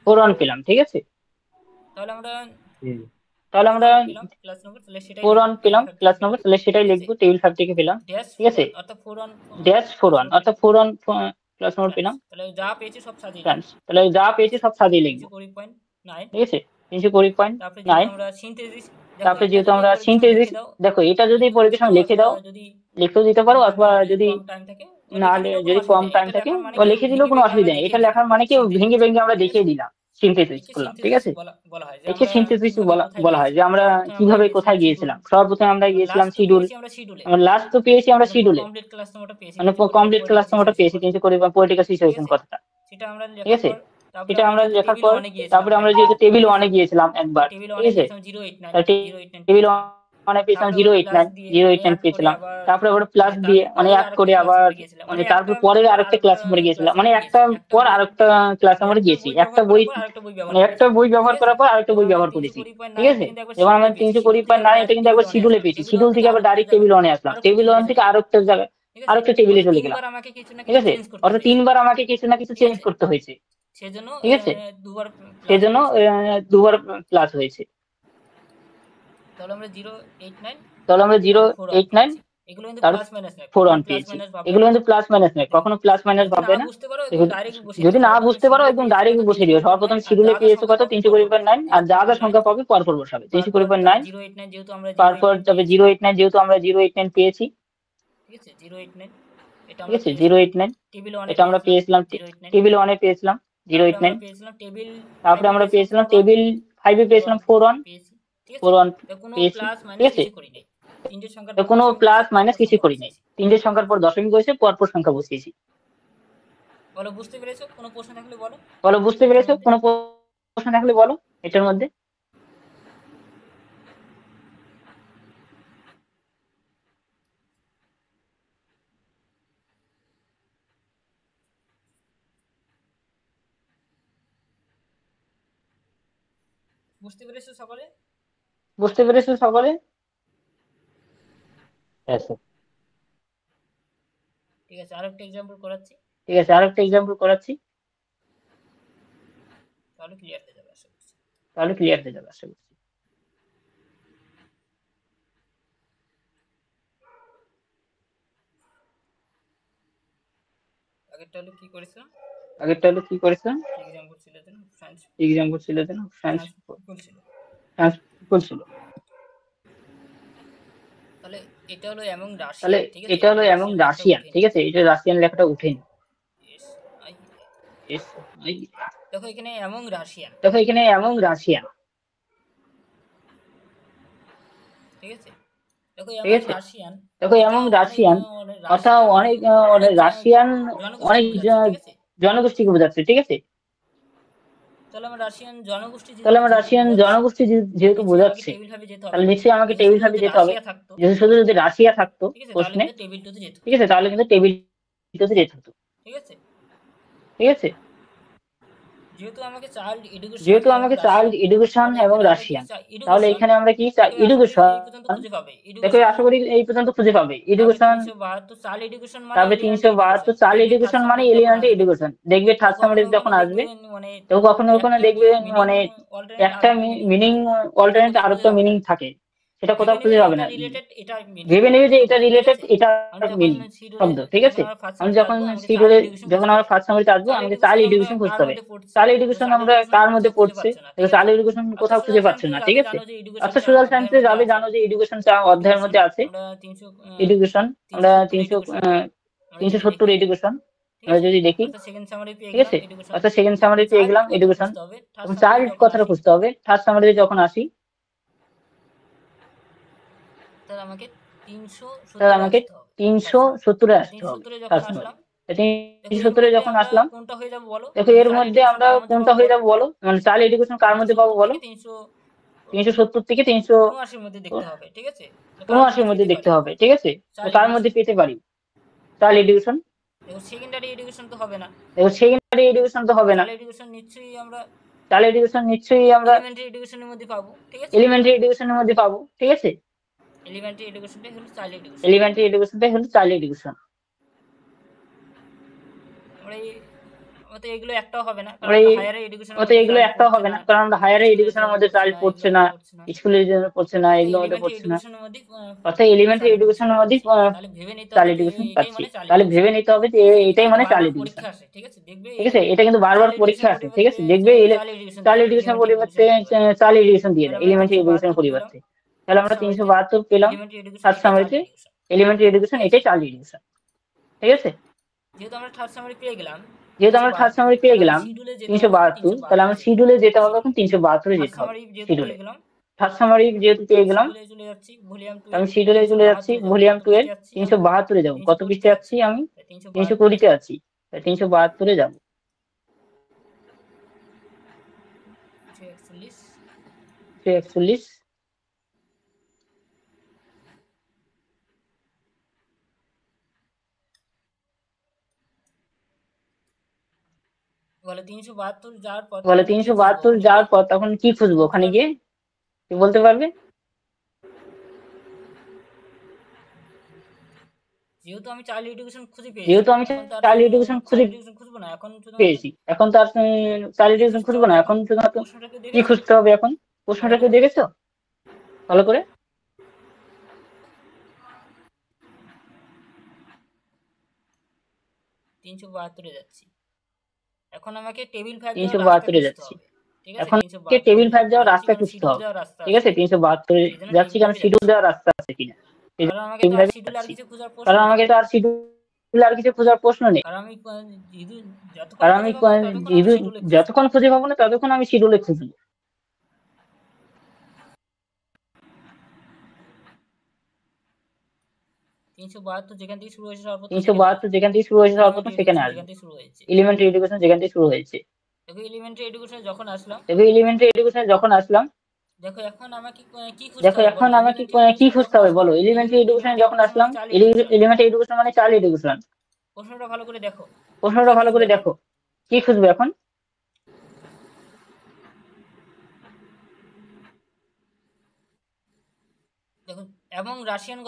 4-1 পেলাম, ঠিক আছে। তাহলে আমরা তাহলে আমরা পেলাম ক্লাস নম্বর, তাহলে সেটাই 4-1 পেলাম টেবিল 5 ক্লাস থেকে নম্বর, পেলাম, তাহলে সেটাই ঠিক আছে। লিখবো টেবিল 5 থেকে পেলাম, ড্যাশ ঠিক আছে। 4-1 অর্থাৎ 4-1 ড্যাশ 4-1 অর্থাৎ 4-1 ক্লাস নম্বর পেলাম তাহলে যা পেয়েছি সব সাজিয়ে ফ্রেন্ডস, তাহলে যা পেয়েছি সব সাজিয়ে লিখবো, 320.9, ঠিক আছে। তারপরে যেহেতু 320.9, আমরা সিনথেসিস, তারপরে যেহেতু আমরা সিনথেসিস, দেখো এটা যদি পরীক্ষার সময় লিখে দাও, যদি লিখেও দিতে পারো, অথবা যদি কম টাইম থাকে না যদি কম টাইম থাকে ও লিখে দিলেও কোনো অসুবিধা নেই। এটা লেখার মানে কি ভেঙে ভেঙে আমরা দেখিয়ে দিলাম, সিনথেসিস করলাম, ঠিক আছে। বলা হয় যে একে সিনথেসিস বলা হয় যে আমরা কিভাবে কোথায় গিয়েছিলাম। সর্বপ্রথমে আমরা গিয়েছিলাম শিডিউল, আমরা লাস্ট তো পেয়েছি আমরা শিডিউলে, কমপ্লিট ক্লাস নম্বরটা পেয়েছি, মানে কমপ্লিট ক্লাস নম্বরটা পেয়েছি 320 পলিটিক্যাল সিচুয়েশন কথাটা, সেটা আমরা ঠিক আছে। তারপরে সেটা আমরা লেখার টেবিল পর 1 এ গিয়েছিলাম, তারপরে আমরা যেহেতু টেবিল 1 এ গিয়েছিলাম একবার, টেবিল ঠিক 1 এ আছে। গিয়েছিলাম 089 টেবিল 1 এ পেয়েছিলাম 089 পেয়েছিলাম, তারপরে আবার প্লাস দিয়ে মানে অ্যাড করে আবার মানে তারপর পরের আরেকটা ক্লাস নম্বরে গিয়েছিলাম, মানে একটা পর আরেকটা ক্লাস নম্বরে গিয়েছি, একটা বই মানে একটা বই ব্যবহার করার পর আরেকটা বই ব্যবহার করেছি, ঠিক আছে। এবার আমরা 320.9 এটা কিন্তু একবার শিডিউলে পেয়েছি, শিডিউল থেকে আবার ডাইরেক্ট টেবিল 1 এ আসলাম, টেবিল 1 থেকে আরেকটা জায়গায় আরেকটা টেবিলে চলে গেলাম, ঠিক আছে। অর্থাৎ 3 বার আমাকে কিছু না কিছু চেঞ্জ করতে হয়েছে, সেজন্য ঠিক আছে। দুবার সেজন্য 2বার প্লাস হয়েছে। তাহলে আমরা 089 তাহলে আমরা 089 এগুলো কিন্তু তার প্লাস মাইনাস নয়, 4-1 পেয়েছি। এগুলো কিন্তু প্লাস মাইনাস নয়, কখনো প্লাস মাইনাস ভাববে না। বুঝতে পারো একদম ডাইরেক্ট বসিয়ে যদি না বুঝতে পারো একদম ডাইরেক্ট বসিয়ে দিও। সর্বপ্রথম শিডিউলে পেয়েছো কত 320.9, আর যা যা সংখ্যা পাবে পরপর বসাবে 320.9, 089 যেহেতু আমরা তারপর তবে 089 যেহেতু আমরা 089 পেয়েছি, ঠিক আছে 089 এটা ঠিক আছে। 089 টেবিল 1 এটা আমরা পেয়েছিলাম টেবিল 1 এ পেয়েছিলাম 089, টেবিল তারপরে আমরা পেয়েছিলাম টেবিল 5 এ পেয়েছিলাম 4-1 পেয়েছি, ঠিক আছে। 4-1 কোনো পেয়েছি, প্লাস ঠিক মাইনাস আছে। কিছু করি নাই, তিনটের সংখ্যার তো কোনো প্লাস মাইনাস কিছু করি নাই, তিনটের সংখ্যার পর দশমিক হয়েছে, পরপর সংখ্যা বসিয়েছি। বলো বুঝতে পেরেছো? কোনো প্রশ্ন থাকলে বলো। বলো বুঝতে পেরেছো? কোনো প্রশ্ন থাকলে বলো এটার মধ্যে। বুঝতে পেরেছো সকলে? বুঝতে পেরেছো সকলে? হ্যাঁ স্যার। ঠিক আছে, আরেকটা এক্সাম্পল করাচ্ছি, ঠিক আছে, আরেকটা এক্সাম্পল করাচ্ছি, তাহলে ক্লিয়ার হয়ে যাবে আশা করছি। তাহলে ক্লিয়ার হয়ে যাবে আশা করছি। আগেরটা হলো কি করেছিলাম? আগেরটা হলো কি করেছিলাম? এক্সাম্পল ছিল যেন সায়েন্স, এক্সাম্পল ছিল যেন সায়েন্স ছিল। ছিল। তাহলে এটা হলো এমন রাশিয়ান, তাহলে ঠিক আছে। এটা হলো এমন রাশিয়ান, ঠিক আছে। এটা রাশিয়ান লেখাটা উঠেনি। দেখো এখানে এমন রাশিয়ান, দেখো এখানে এমন রাশিয়ান, ঠিক আছে। ঠিক আছে। দেখো এমন রাশিয়ান অর্থাৎ অনেক রাশিয়ান অনেক জনগোষ্ঠীকে বোঝাচ্ছে, ঠিক আছে। তাহলে আমরা রাশিয়ান জনগোষ্ঠী যেহেতু বোঝাচ্ছে, তাহলে নিশ্চয়ই আমাকে টেবিল ভাবে যেতে হবে। শুধু যদি রাশিয়া থাকতো প্রশ্নে, ঠিক আছে, তাহলে কিন্তু টেবিল টুতে যেতে হতো, ঠিক আছে। যেহেতু আমাকে চাইল্ড এডুকেশন এবং রাশিয়ান, তাহলে এখানে আমরা কি এডুকেশন, দেখো আশা করি এই পর্যন্ত খুঁজে পাবে। এডুকেশন, তারপরে 372 চাইল্ড এডুকেশন মানে এলিমেন্টারি এডুকেশন। দেখবে থার্ড সামারি যখন আসবে তো কখনো কখনো দেখবে মানে একটা মিনিং অল্টারনেট আরেকটা মিনিং থাকে, সেটা কোথাও খুঁজে পাবে না। ভেবে নেবে যে এটা রিলেটেড, এটা মিনিং শব্দ, ঠিক আছে। আমি যখন শিডিউলে যখন আমরা ফার্স্ট সামারিতে আসবো আমাকে চাইল্ড এডুকেশন খুঁজতে হবে। চাইল্ড এডুকেশন আমরা কার মধ্যে পড়ছে, চাইল্ড এডুকেশন কোথাও খুঁজে পাচ্ছ না, ঠিক আছে। আচ্ছা সোশ্যাল সায়েন্সে যাবে, জানো যে এডুকেশন অধ্যায়ের মধ্যে আছে এডুকেশন। আমরা 370 এডুকেশন আমরা যদি দেখি, ঠিক আছে। অর্থাৎ সেকেন্ড সামারি পেয়ে গেলাম এডুকেশন, এবং চাইল্ড কথাটা খুঁজতে হবে। থার্ড সামারিতে যখন আসি তাহলে আমাকে 370 আসতে হবে। 370 যখন আসলাম, কোনটা হয়ে যাবে বলো? দেখো এর মধ্যে আমরা কোনটা হয়ে যাবো বলো, মানে চাইল্ড এডুকেশন কার মধ্যে পাবো বলো? 370 থেকে 379 মধ্যে দেখতে হবে, ঠিক আছে। 379 মধ্যে দেখতে হবে, ঠিক আছে। কার মধ্যে পেতে পারি চাইল্ড এডুকেশন? দেখো সেকেন্ডারি এডুকেশন তো হবে না, চাইল্ড এডুকেশন নিশ্চয়ই আমরা এলিমেন্টারি এডুকেশনের মধ্যে পাবো, ঠিক আছে, এলিমেন্টারি এডুকেশনের মধ্যে পাবো, ঠিক আছে। এলিমেন্টারি এডুকেশনটাই হলো চাইল্ড এডুকেশন। এলিমেন্টারি এডুকেশনটাই হলো চাইল্ড এডুকেশন। আমরা অত এগুলো একটাও হবে না, আমরা হায়ার এডুকেশন অত এগুলো একটাও হবে না, কারণ আমরা হায়ার এডুকেশনের মধ্যে চাইল্ড পড়ছে না, স্কুলের জন্য পড়ছে না, এগুলো মধ্যে পড়ছে না, অর্থাৎ এলিমেন্টারি এডুকেশনের মধ্যে চাইল্ড এডুকেশন পাচ্ছি। তাহলে ভেবে নিতে হবে যে এটাই মানে চাইল্ড এডুকেশন, ঠিক আছে। এটা কিন্তু বারবার পরীক্ষা আসে, ঠিক আছে, দেখবে চাইল্ড এডুকেশন পরিবর্তে চাইল্ড এডুকেশন দিয়ে দেয় এলিমেন্টারি এডুকেশনের পরিবর্তে। তাহলে আমরা 372 পেলাম থার্ড সামারিতে, এলিমেন্টারি এডুকেশন এটাই চাইল্ড এডুকেশন, ঠিক আছে। যেহেতু আমরা থার্ড সামারি পেয়ে গেলাম 372, তাহলে আমরা শিডিউলে যেতে হবে, এখন 372 যেতে হবে শিডিউলে। থার্ড সামারি যেহেতু পেয়ে গেলাম, আমি শিডিউলে চলে যাচ্ছি, ভলিউম 2 এর 372 যাবো। কত পৃষ্ঠে যাচ্ছি আমি? 320 আছি, 372 যাবো। 341 বলে 372 যাওয়ার পর তখন কি খুঁজবো ওখানে গিয়ে, কি বলতে পারবে? যেহেতু আমি চাইল্ড এডুকেশন খুঁজে খুঁজবো না, এখন তো আর চাইল্ড এডুকেশন খুঁজবো না, এখন শুধুমাত্র কি খুঁজতে হবে? এখন প্রশ্নটাকে দেখেছো ভালো করে? 372 যাচ্ছি, এখন আমাকে টেবিল 5 যাচ্ছি, এখন টেবিল 5 যাওয়ার রাস্তা খুঁজতে হবে, ঠিক আছে। 372 যাচ্ছি, কারণ শিডিউল দেওয়ার রাস্তা আছে কিনা, কারণ আমাকে তো আর শিডিউল আর কিছু খোঁজার প্রশ্ন নেই, কারণ আমি যতক্ষণ খুঁজে পাবো না ততক্ষণ আমি শিডিউলে খুঁজবো। 372 যেখান থেকে শুরু হয়েছে সর্বপ্রথম সেখানে আসবে। এলিমেন্টারি এডুকেশন যেখান থেকে শুরু হয়েছে। এলিমেন্টারি এডুকেশনে যখন আসলাম, দেখো এখন আমাকে কি খুঁজতে হবে বলো? এলিমেন্টারি এডুকেশনে যখন আসলাম, এলিমেন্টারি এডুকেশন মানে চাইল্ড এডুকেশন। প্রশ্নটা ভালো করে দেখো, কি খুঁজবে এখন? এবং রাশিয়ান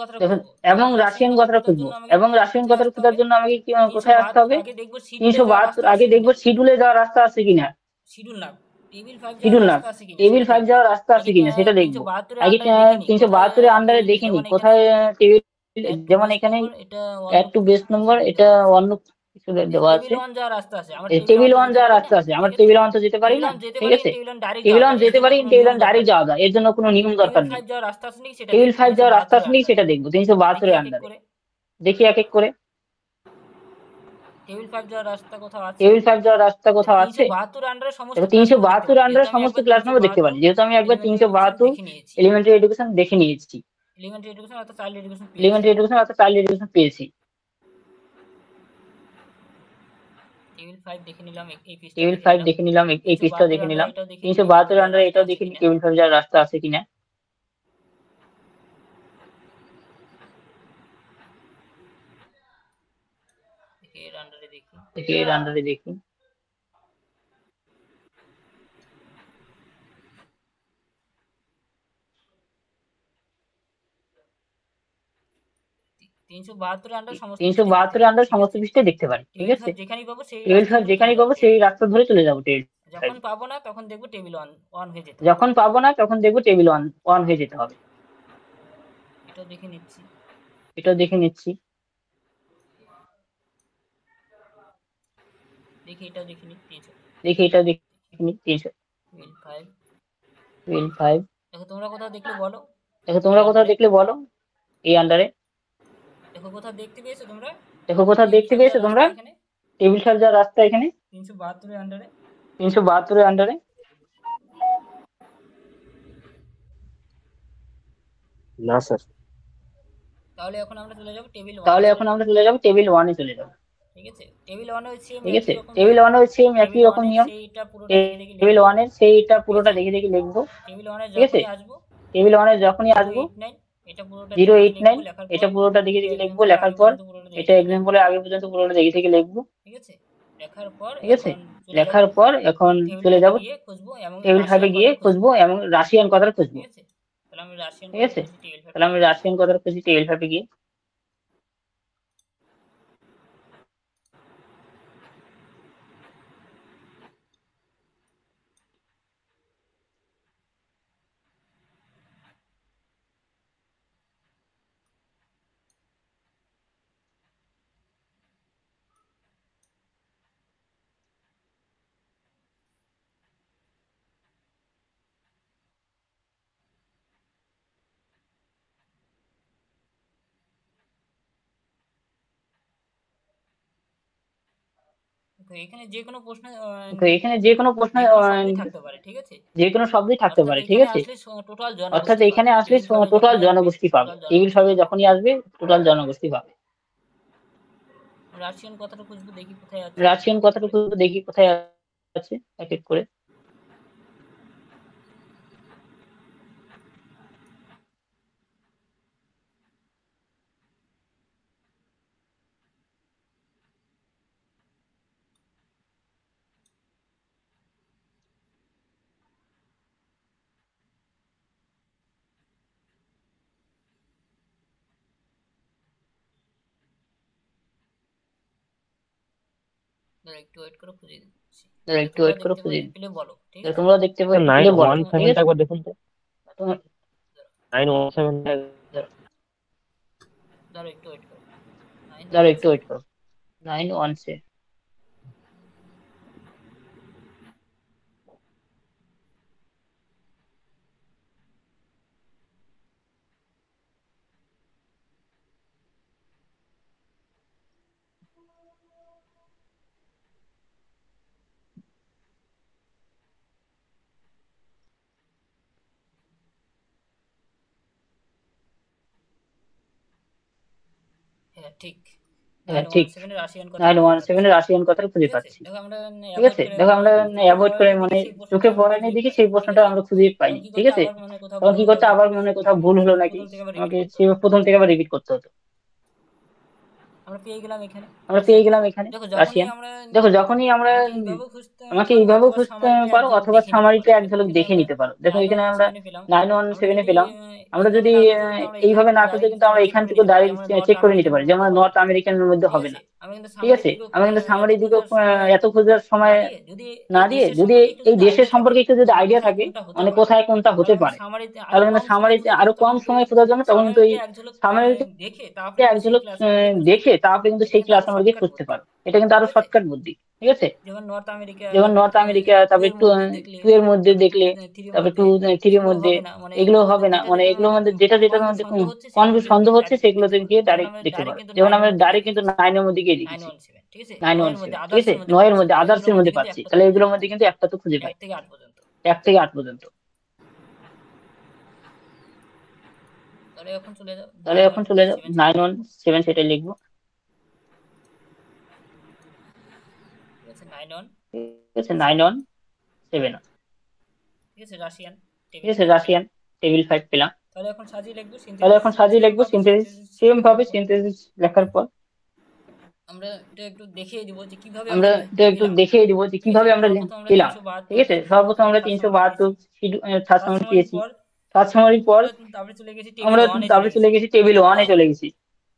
কথাটা খুঁজবো, এবং রাশিয়ান কথাটা খোঁজার জন্য আমাকে কোথায় আসতে হবে? 372 আগে দেখবো শিডিউলে যাওয়ার রাস্তা আছে কিনা, টেবিল 5 যাওয়ার রাস্তা আছে কিনা সেটা দেখবো। আগে 372 এর আন্ডারে দেখিনি কোথায় টেবিল, যেমন এখানে অ্যাড টু বেস নম্বর, এটা অন্য কিছু দেওয়া আছে, টেবিল 1 যাওয়ার রাস্তা আছে। আমরা টেবিল 1 তো যেতে পারি না, ঠিক আছে। টেবিল 1 যেতে পারি, টেবিল 1 ডাইরেক্ট যাওয়া যায়, এর জন্য কোনো নিয়ম দরকার নেই। টেবিল 5 যাওয়ার রাস্তা আছে নাকি সেটা দেখবো 372 এর আন্ডারে। দেখি এক এক করে। টেবিল 5 যাওয়ার রাস্তা কোথাও আছে? 372 আন্ডারে সমস্ত ক্লাস নম্বর দেখতে পারি, যেহেতু আমি একবার 372 এলিমেন্টারি এডুকেশন দেখে নিয়েছি, এলিমেন্টারি এডুকেশন অর্থাৎ চাইল্ড এডুকেশন পেয়েছি। টেবিল 5 দেখে নিলাম, এই পৃষ্ঠা দেখে নিলাম। 372 এর আন্ডারে এটাও দেখে নিই টেবিল 5 যাওয়ার রাস্তা আছে কিনা। এর আন্ডারে দেখি। তিনশো বাহাত্তর আন্ডার সমস্ত পৃষ্ঠায় দেখতে পারি, ঠিক আছে। টেবিল 5 যেখানেই পাবো সেই রাস্তা ধরে চলে যাবো। যখন পাবো না তখন দেখবো টেবিল 1 হয়ে যেতে হবে। এটা দেখে নিচ্ছি। দেখি এটা দেখে নি 300 টেবিল 5। দেখো তোমরা কোথাও দেখলে বলো এই আন্ডারে। দেখো কোথাও দেখতে পেয়েছো তোমরা টেবিল 5 যাওয়ার রাস্তা এখানে 372 এর আন্ডারে। না স্যার। তাহলে এখন আমরা চলে যাব টেবিল 1 এ চলে যাব, ঠিক আছে। টেবিল 1 হচ্ছে একই রকম নিয়ম। টেবিল 1 এর সেইটা পুরোটা দেখে লিখবো, টেবিল 1 এর ঠিক আছে। টেবিল 1 এর যখনই আসবো 089 এটা পুরোটা দেখে দেখে লিখবো। লেখার পর এটা এক্সাম্পলের আগে পর্যন্ত পুরোটা দেখে দেখে লিখবো। ঠিক আছে, লেখার পর এখন চলে যাব টেবিল 5 এ গিয়ে খুঁজবো এবং রাশিয়ান কথাটা খুঁজবো। ঠিক আছে, তাহলে আমি রাশিয়ান কথাটা খুঁজি টেবিল 5 এ গিয়ে। এখানে যে কোনো প্রশ্ন যে কোনো শব্দই থাকতে পারে। ঠিক আছে, অর্থাৎ এখানে আসলে টোটাল জনগোষ্ঠী পাবে। টেবিল 5 এ যখনই আসবে টোটাল জনগোষ্ঠী পাবে। রাশিয়ান কথাটা খুঁজবো দেখি কোথায় আছে এক এক করে। একটু ওয়েট করে খুঁজে দিচ্ছি। তোমরা দেখতে পেলে বলো। 917 একবার দেখুন তো। 917 দাঁড়াও একটু ওয়েট করো। 917 ঠিক 917 রাশিয়ান কথাটা খুঁজে পাচ্ছি। ঠিক আছে, দেখো আমরা অ্যাভয়েড করে মানে চোখে পড়েনি দেখি সেই প্রশ্নটা আমরা খুঁজে পাইনি। ঠিক আছে, তখন কি করতে আবার মনে কোথাও ভুল হলো নাকি আমাকে সে প্রথম থেকে আবার রিপিট করতে হতো। আমরা পেয়ে গেলাম এখানে রাশিয়ান। দেখো যখনই আমরা আমাকে এইভাবেও খুঁজতে পারো অথবা সামারিটা এক ঝলক দেখে নিতে পারো। দেখো এখানে আমরা 917 পেলাম। আমরা যদি এইভাবে না খুঁজে কিন্তু আমরা এখান থেকে ডাইরেক্ট চেক করে নিতে পারি, যেমন নর্থ আমেরিকানের মধ্যে হবে না। ঠিক আছে, আমি কিন্তু সামারির দিকে এত খোঁজার সময় না দিয়ে যদি এই দেশের সম্পর্কে একটু যদি আইডিয়া থাকে মানে কোথায় কোনটা হতে পারে, তাহলে কিন্তু সামারিতে আরো কম সময় খোঁজার জন্য তখন কিন্তু এই সামারিতে এক ঝলক দেখে তারপরে কিন্তু সেই ক্লাস নাম্বার দিয়ে খুঁজতে পারো। এটা কিন্তু আরো শর্টকাট বুদ্ধি। ঠিক আছে, যেমন নর্থ আমেরিকা তারপরে 2 এর মধ্যে দেখলে তারপরে 2 3 এর মধ্যে এগুলো হবে না, মানে এগুলোর মধ্যে যেটার মধ্যে সন্দেহ হচ্ছে সেগুলোতে গিয়ে ডাইরেক্ট দেখতে পারো। যেমন আমরা ডাইরেক্ট কিন্তু 9 এর মধ্যে গিয়ে দেখেছি 917। ঠিক আছে, 9 এর মধ্যে আদার্স এর মধ্যে পাচ্ছি, তাহলে এগুলোর মধ্যে কিন্তু একটা তো খুঁজে পাই 1 থেকে 8 পর্যন্ত। তাহলে এখন চলে যাও 917 সেটা লিখবো। ঠিক আছে 917। ঠিক আছে রাশিয়ান টেবিল 5 পেলাম। তাহলে এখন সাজিয়ে লিখবো সিনথেসিস। সেম ভাবে সিনথেসিস লেখার পর আমরা এটা একটু দেখিয়ে দিব যে কিভাবে আমরা পেলাম। ঠিক আছে, সর্বপ্রথম আমরা 372 সাত সামারি পেয়েছি। 7 সামারির পর আমরা তারপরে চলে গেছি টেবিল 1 এ চলে গেছি।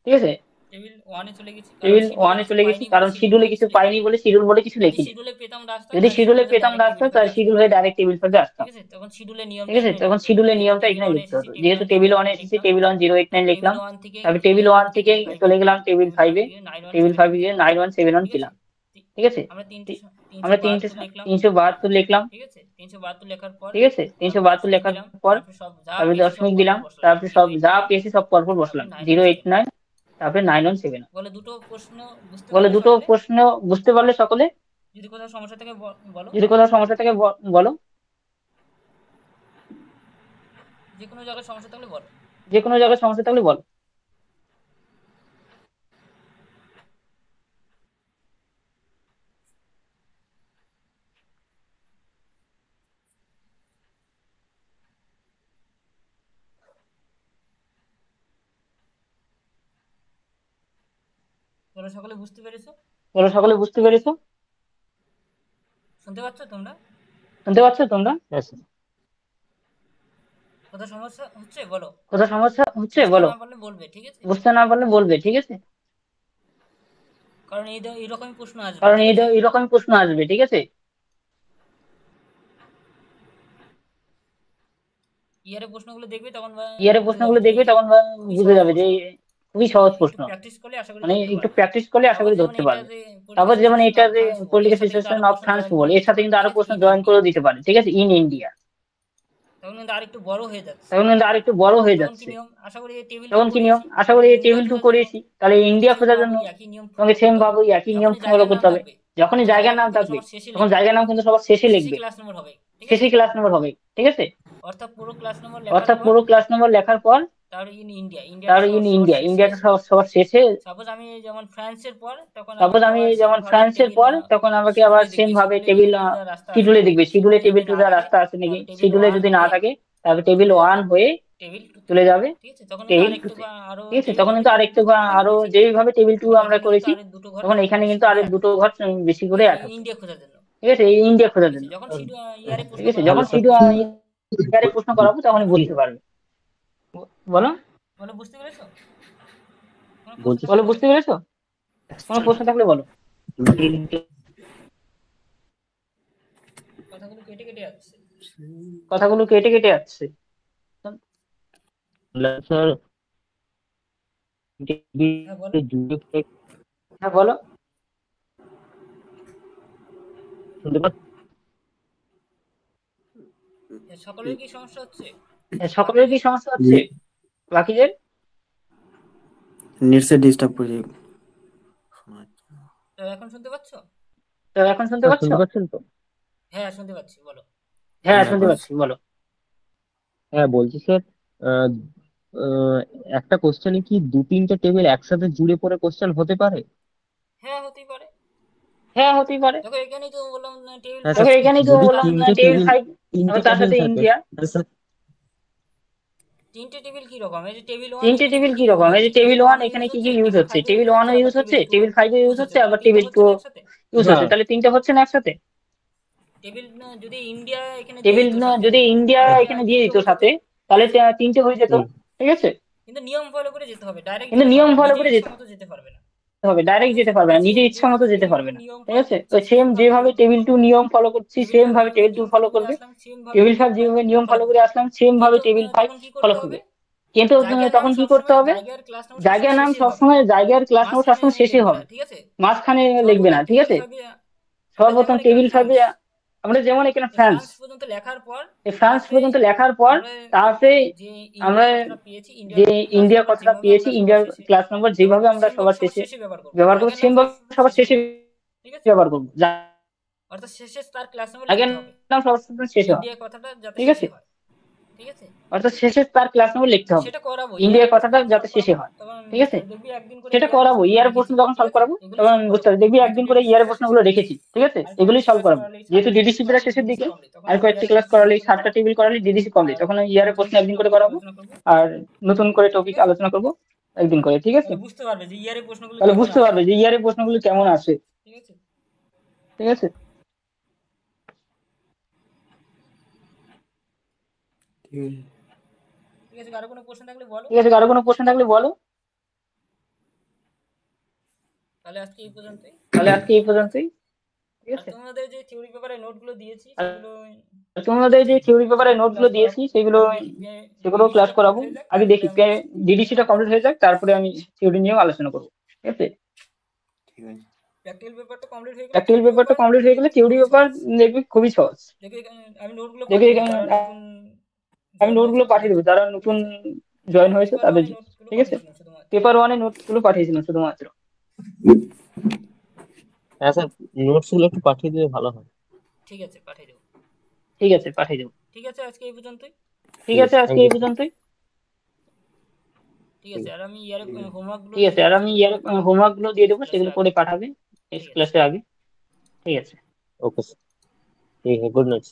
ঠিক আছে, টেবিল 1 এ চলে গেছি কারণ শিডিউলে কিছু পাইনি বলে শিডিউল বলে কিছু লিখিনি। যদি শিডিউলে পেতাম রাস্তা তাহলে শিডিউল হয়ে ডাইরেক্ট টেবিল 5 এ আসতাম। ঠিক আছে, তখন শিডিউলের নিয়মটা এখানে লিখতে হতো। যেহেতু টেবিল 1 এ এসেছি টেবিল 1 089 লিখলাম। তারপরে টেবিল 1 থেকে চলে গেলাম টেবিল 5 এ। টেবিল 5 এ গিয়ে 9171 পেলাম। ঠিক আছে, আমরা 372 লিখলাম। ঠিক আছে, 372 লেখার পর তারপরে দশমিক দিলাম। তারপরে সব যা পেয়েছি সব পরপর বসলাম 089 তারপরে 917। বলে দুটো প্রশ্ন বুঝতে পারলে সকলে? যদি কোথাও সমস্যা থাকে বলো। যে কোনো জায়গায় সমস্যা থাকলে বলো। তোমরা সকলে বুঝতে পেরেছো? শুনতে পাচ্ছ তোমরা? কোথাও সমস্যা হচ্ছে বলো। বুঝতে না পারলে বলবে, ঠিক আছে? কারণ এইরকমই প্রশ্ন আসবে, ঠিক আছে? ইয়ারে প্রশ্নগুলো দেখবে তখন বুঝে যাবে যে খুবই সহজ প্রশ্ন, মানে একটু প্র্যাকটিস করলে আশা করি ধরতে পারবে। তারপর যেমন এটা যে পলিটিক্যাল সিচুয়েশন অফ ফ্রান্স বল, এর সাথে কিন্তু আরো প্রশ্ন জয়েন করে দিতে পারে, ঠিক আছে, ইন ইন্ডিয়া। তখন কিন্তু আরেকটু বড় হয়ে যাচ্ছে। তখন কি নিয়ম? আশা করি টেবিল 2 করিয়েছি, তাহলে ইন্ডিয়া খোঁজার জন্য তোমাকে সেম ভাবে একই নিয়ম ফলো করতে হবে। যখনই জায়গার নাম থাকবে তখন জায়গার নাম কিন্তু সবার শেষে লিখবে, শেষে ক্লাস নম্বর হবে, ঠিক আছে? অর্থাৎ পুরো ক্লাস নম্বর লেখার পর তার ইন ইন্ডিয়া, ইন্ডিয়াটা সবার শেষে। সাপোজ আমি যেমন ফ্রান্সের পর তখন আমাকে আবার সেম ভাবে টেবিল শিডিউলে দেখবে, শিডিউলে টেবিল 2 এর রাস্তা আছে নাকি, শিডিউলে যদি না থাকে তাহলে টেবিল 1 হয়ে চলে যাবে টেবিল 2 তে, ঠিক আছে? তখন কিন্তু আরেকটু আরো যেইভাবে টেবিল 2 আমরা করেছি তখন এখানে কিন্তু আরো দুটো ঘর বেশি করে অ্যাড হবে, ঠিক আছে, এই ইন্ডিয়া খোঁজার জন্য। ঠিক আছে, যখন ইয়ারে প্রশ্ন করাবো তখন বুঝতে পারবে। বলো বুঝতে পেরেছো? কোনো প্রশ্ন থাকলে বলো। কথাগুলো কেটে কেটে যাচ্ছে। স্যার হ্যাঁ বলো। শুনতে পাচ্ছ? সকলের কি সমস্যা হচ্ছে? বাকিদের নেটসে ডিস্টার্ব করছে। এখন শুনতে পাচ্ছ? শুনতে পাচ্ছেন তো? হ্যাঁ শুনতে পাচ্ছি, বলো। হ্যাঁ বলছি স্যার, একটা কোশ্চেনে কি 2-3টে টেবিল একসাথে জুড়ে পড়ে কোশ্চেন হতে পারে? হ্যাঁ হতেই পারে। দেখো এখানেই তো বললাম টেবিল, টেবিল 5 আর তার সাথে ইন্ডিয়া। তিনটে টেবিল কি রকম? এই যে টেবিল 1 এখানে কি কি ইউজ হচ্ছে? টেবিল 1 ও ইউজ হচ্ছে, টেবিল 5 ও ইউজ হচ্ছে, আবার টেবিল 2 ইউজ হচ্ছে, তাহলে তিনটে হচ্ছে না একসাথে? টেবিল যদি ইন্ডিয়া এখানে দিয়ে দিত সাথে তাহলে তিনটে হয়ে যেত, ঠিক আছে? কিন্তু নিয়ম ফলো করে যেতে হবে, ডাইরেক্ট যেতে পারবে না, নিজের ইচ্ছা মতো যেতে পারবে না, ঠিক আছে? তো সেম যেভাবে টেবিল 2 নিয়ম ফলো করছি সেম ভাবে টেবিল 2 ফলো করবে, টেবিল 5 যেভাবে নিয়ম ফলো করে আসলাম সেম ভাবে টেবিল 5 ফলো করবে। কিন্তু তখন কি করতে হবে? জায়গার নাম সবসময় শেষে হবে, মাঝখানে লিখবে না, ঠিক আছে? সর্বপ্রথম টেবিল 5 আমরা যেমন এখানে ফ্রান্স পর্যন্ত লেখার পর তারপরে আমরা যে ইন্ডিয়া কথাটা পেয়েছি, ইন্ডিয়ার ক্লাস নম্বর যেভাবে আমরা সবার শেষে ব্যবহার করবো সেম ভাবে সবার শেষে ব্যবহার করবো, অর্থাৎ শেষে তার ক্লাস নম্বর লিখতে হবে, নাম সবার শেষে হয়, ঠিক আছে? অর্থাৎ শেষে তার ক্লাস নম্বর লিখতে হবে, ইন্ডিয়ার কথাটা যাতে শেষে হয়, ঠিক আছে? সেটা করাবো, ইয়ার প্রশ্ন যখন সলভ করাবো তখন বুঝতে পারবে। দেখবি একদিন করে ইয়ারের প্রশ্নগুলো রেখেছি, ঠিক আছে? এগুলোই সলভ করাবো, যেহেতু ডিডিসি প্রায় শেষের দিকে, আর কয়েকটি ক্লাস করালেই 7টা টেবিল করালেই ডিডিসি কমপ্লিট, তখন ইয়ারের প্রশ্ন একদিন করে করাবো আর নতুন করে টপিক আলোচনা করবো একদিন করে, ঠিক আছে? তাহলে বুঝতে পারবে যে ইয়ারের প্রশ্নগুলো কেমন আসে, ঠিক আছে? ঠিক আছে, কারো কোনো প্রশ্ন থাকলে বলো। তাহলে আজকে এই পর্যন্তই, ঠিক আছে? তোমাদের যে থিওরি পেপারে নোটগুলো দিয়েছি সেগুলো ক্লাস করাবো। আগে দেখি ডিডিসিটা কমপ্লিট হয়ে যাক, তারপরে আমি থিওরি নিয়েও আলোচনা করবো, ঠিক আছে? প্র্যাকটিক্যাল পেপারটা কমপ্লিট হয়ে গেলে থিওরি পেপার দেখবি খুবই সহজ। আমি নোটগুলো পাঠিয়ে দেবো যারা নতুন জয়েন হয়েছে তাদের, ঠিক আছে? পেপার 1 এর নোটগুলো পাঠিয়েছিলাম শুধুমাত্র। হ্যাঁ স্যার, নোটস গুলো একটু পাঠিয়ে দিলে ভালো হয়। ঠিক আছে পাঠিয়ে দেবো। ঠিক আছে আজকে এই পর্যন্তই। ঠিক আছে, আর আমি ইয়ার হোমওয়ার্ক গুলো দিয়ে দেবো, সেগুলো করে পাঠাবে নেক্সট ক্লাসের আগে, ঠিক আছে? ওকে স্যার, ঠিক আছে, গুড নাইট।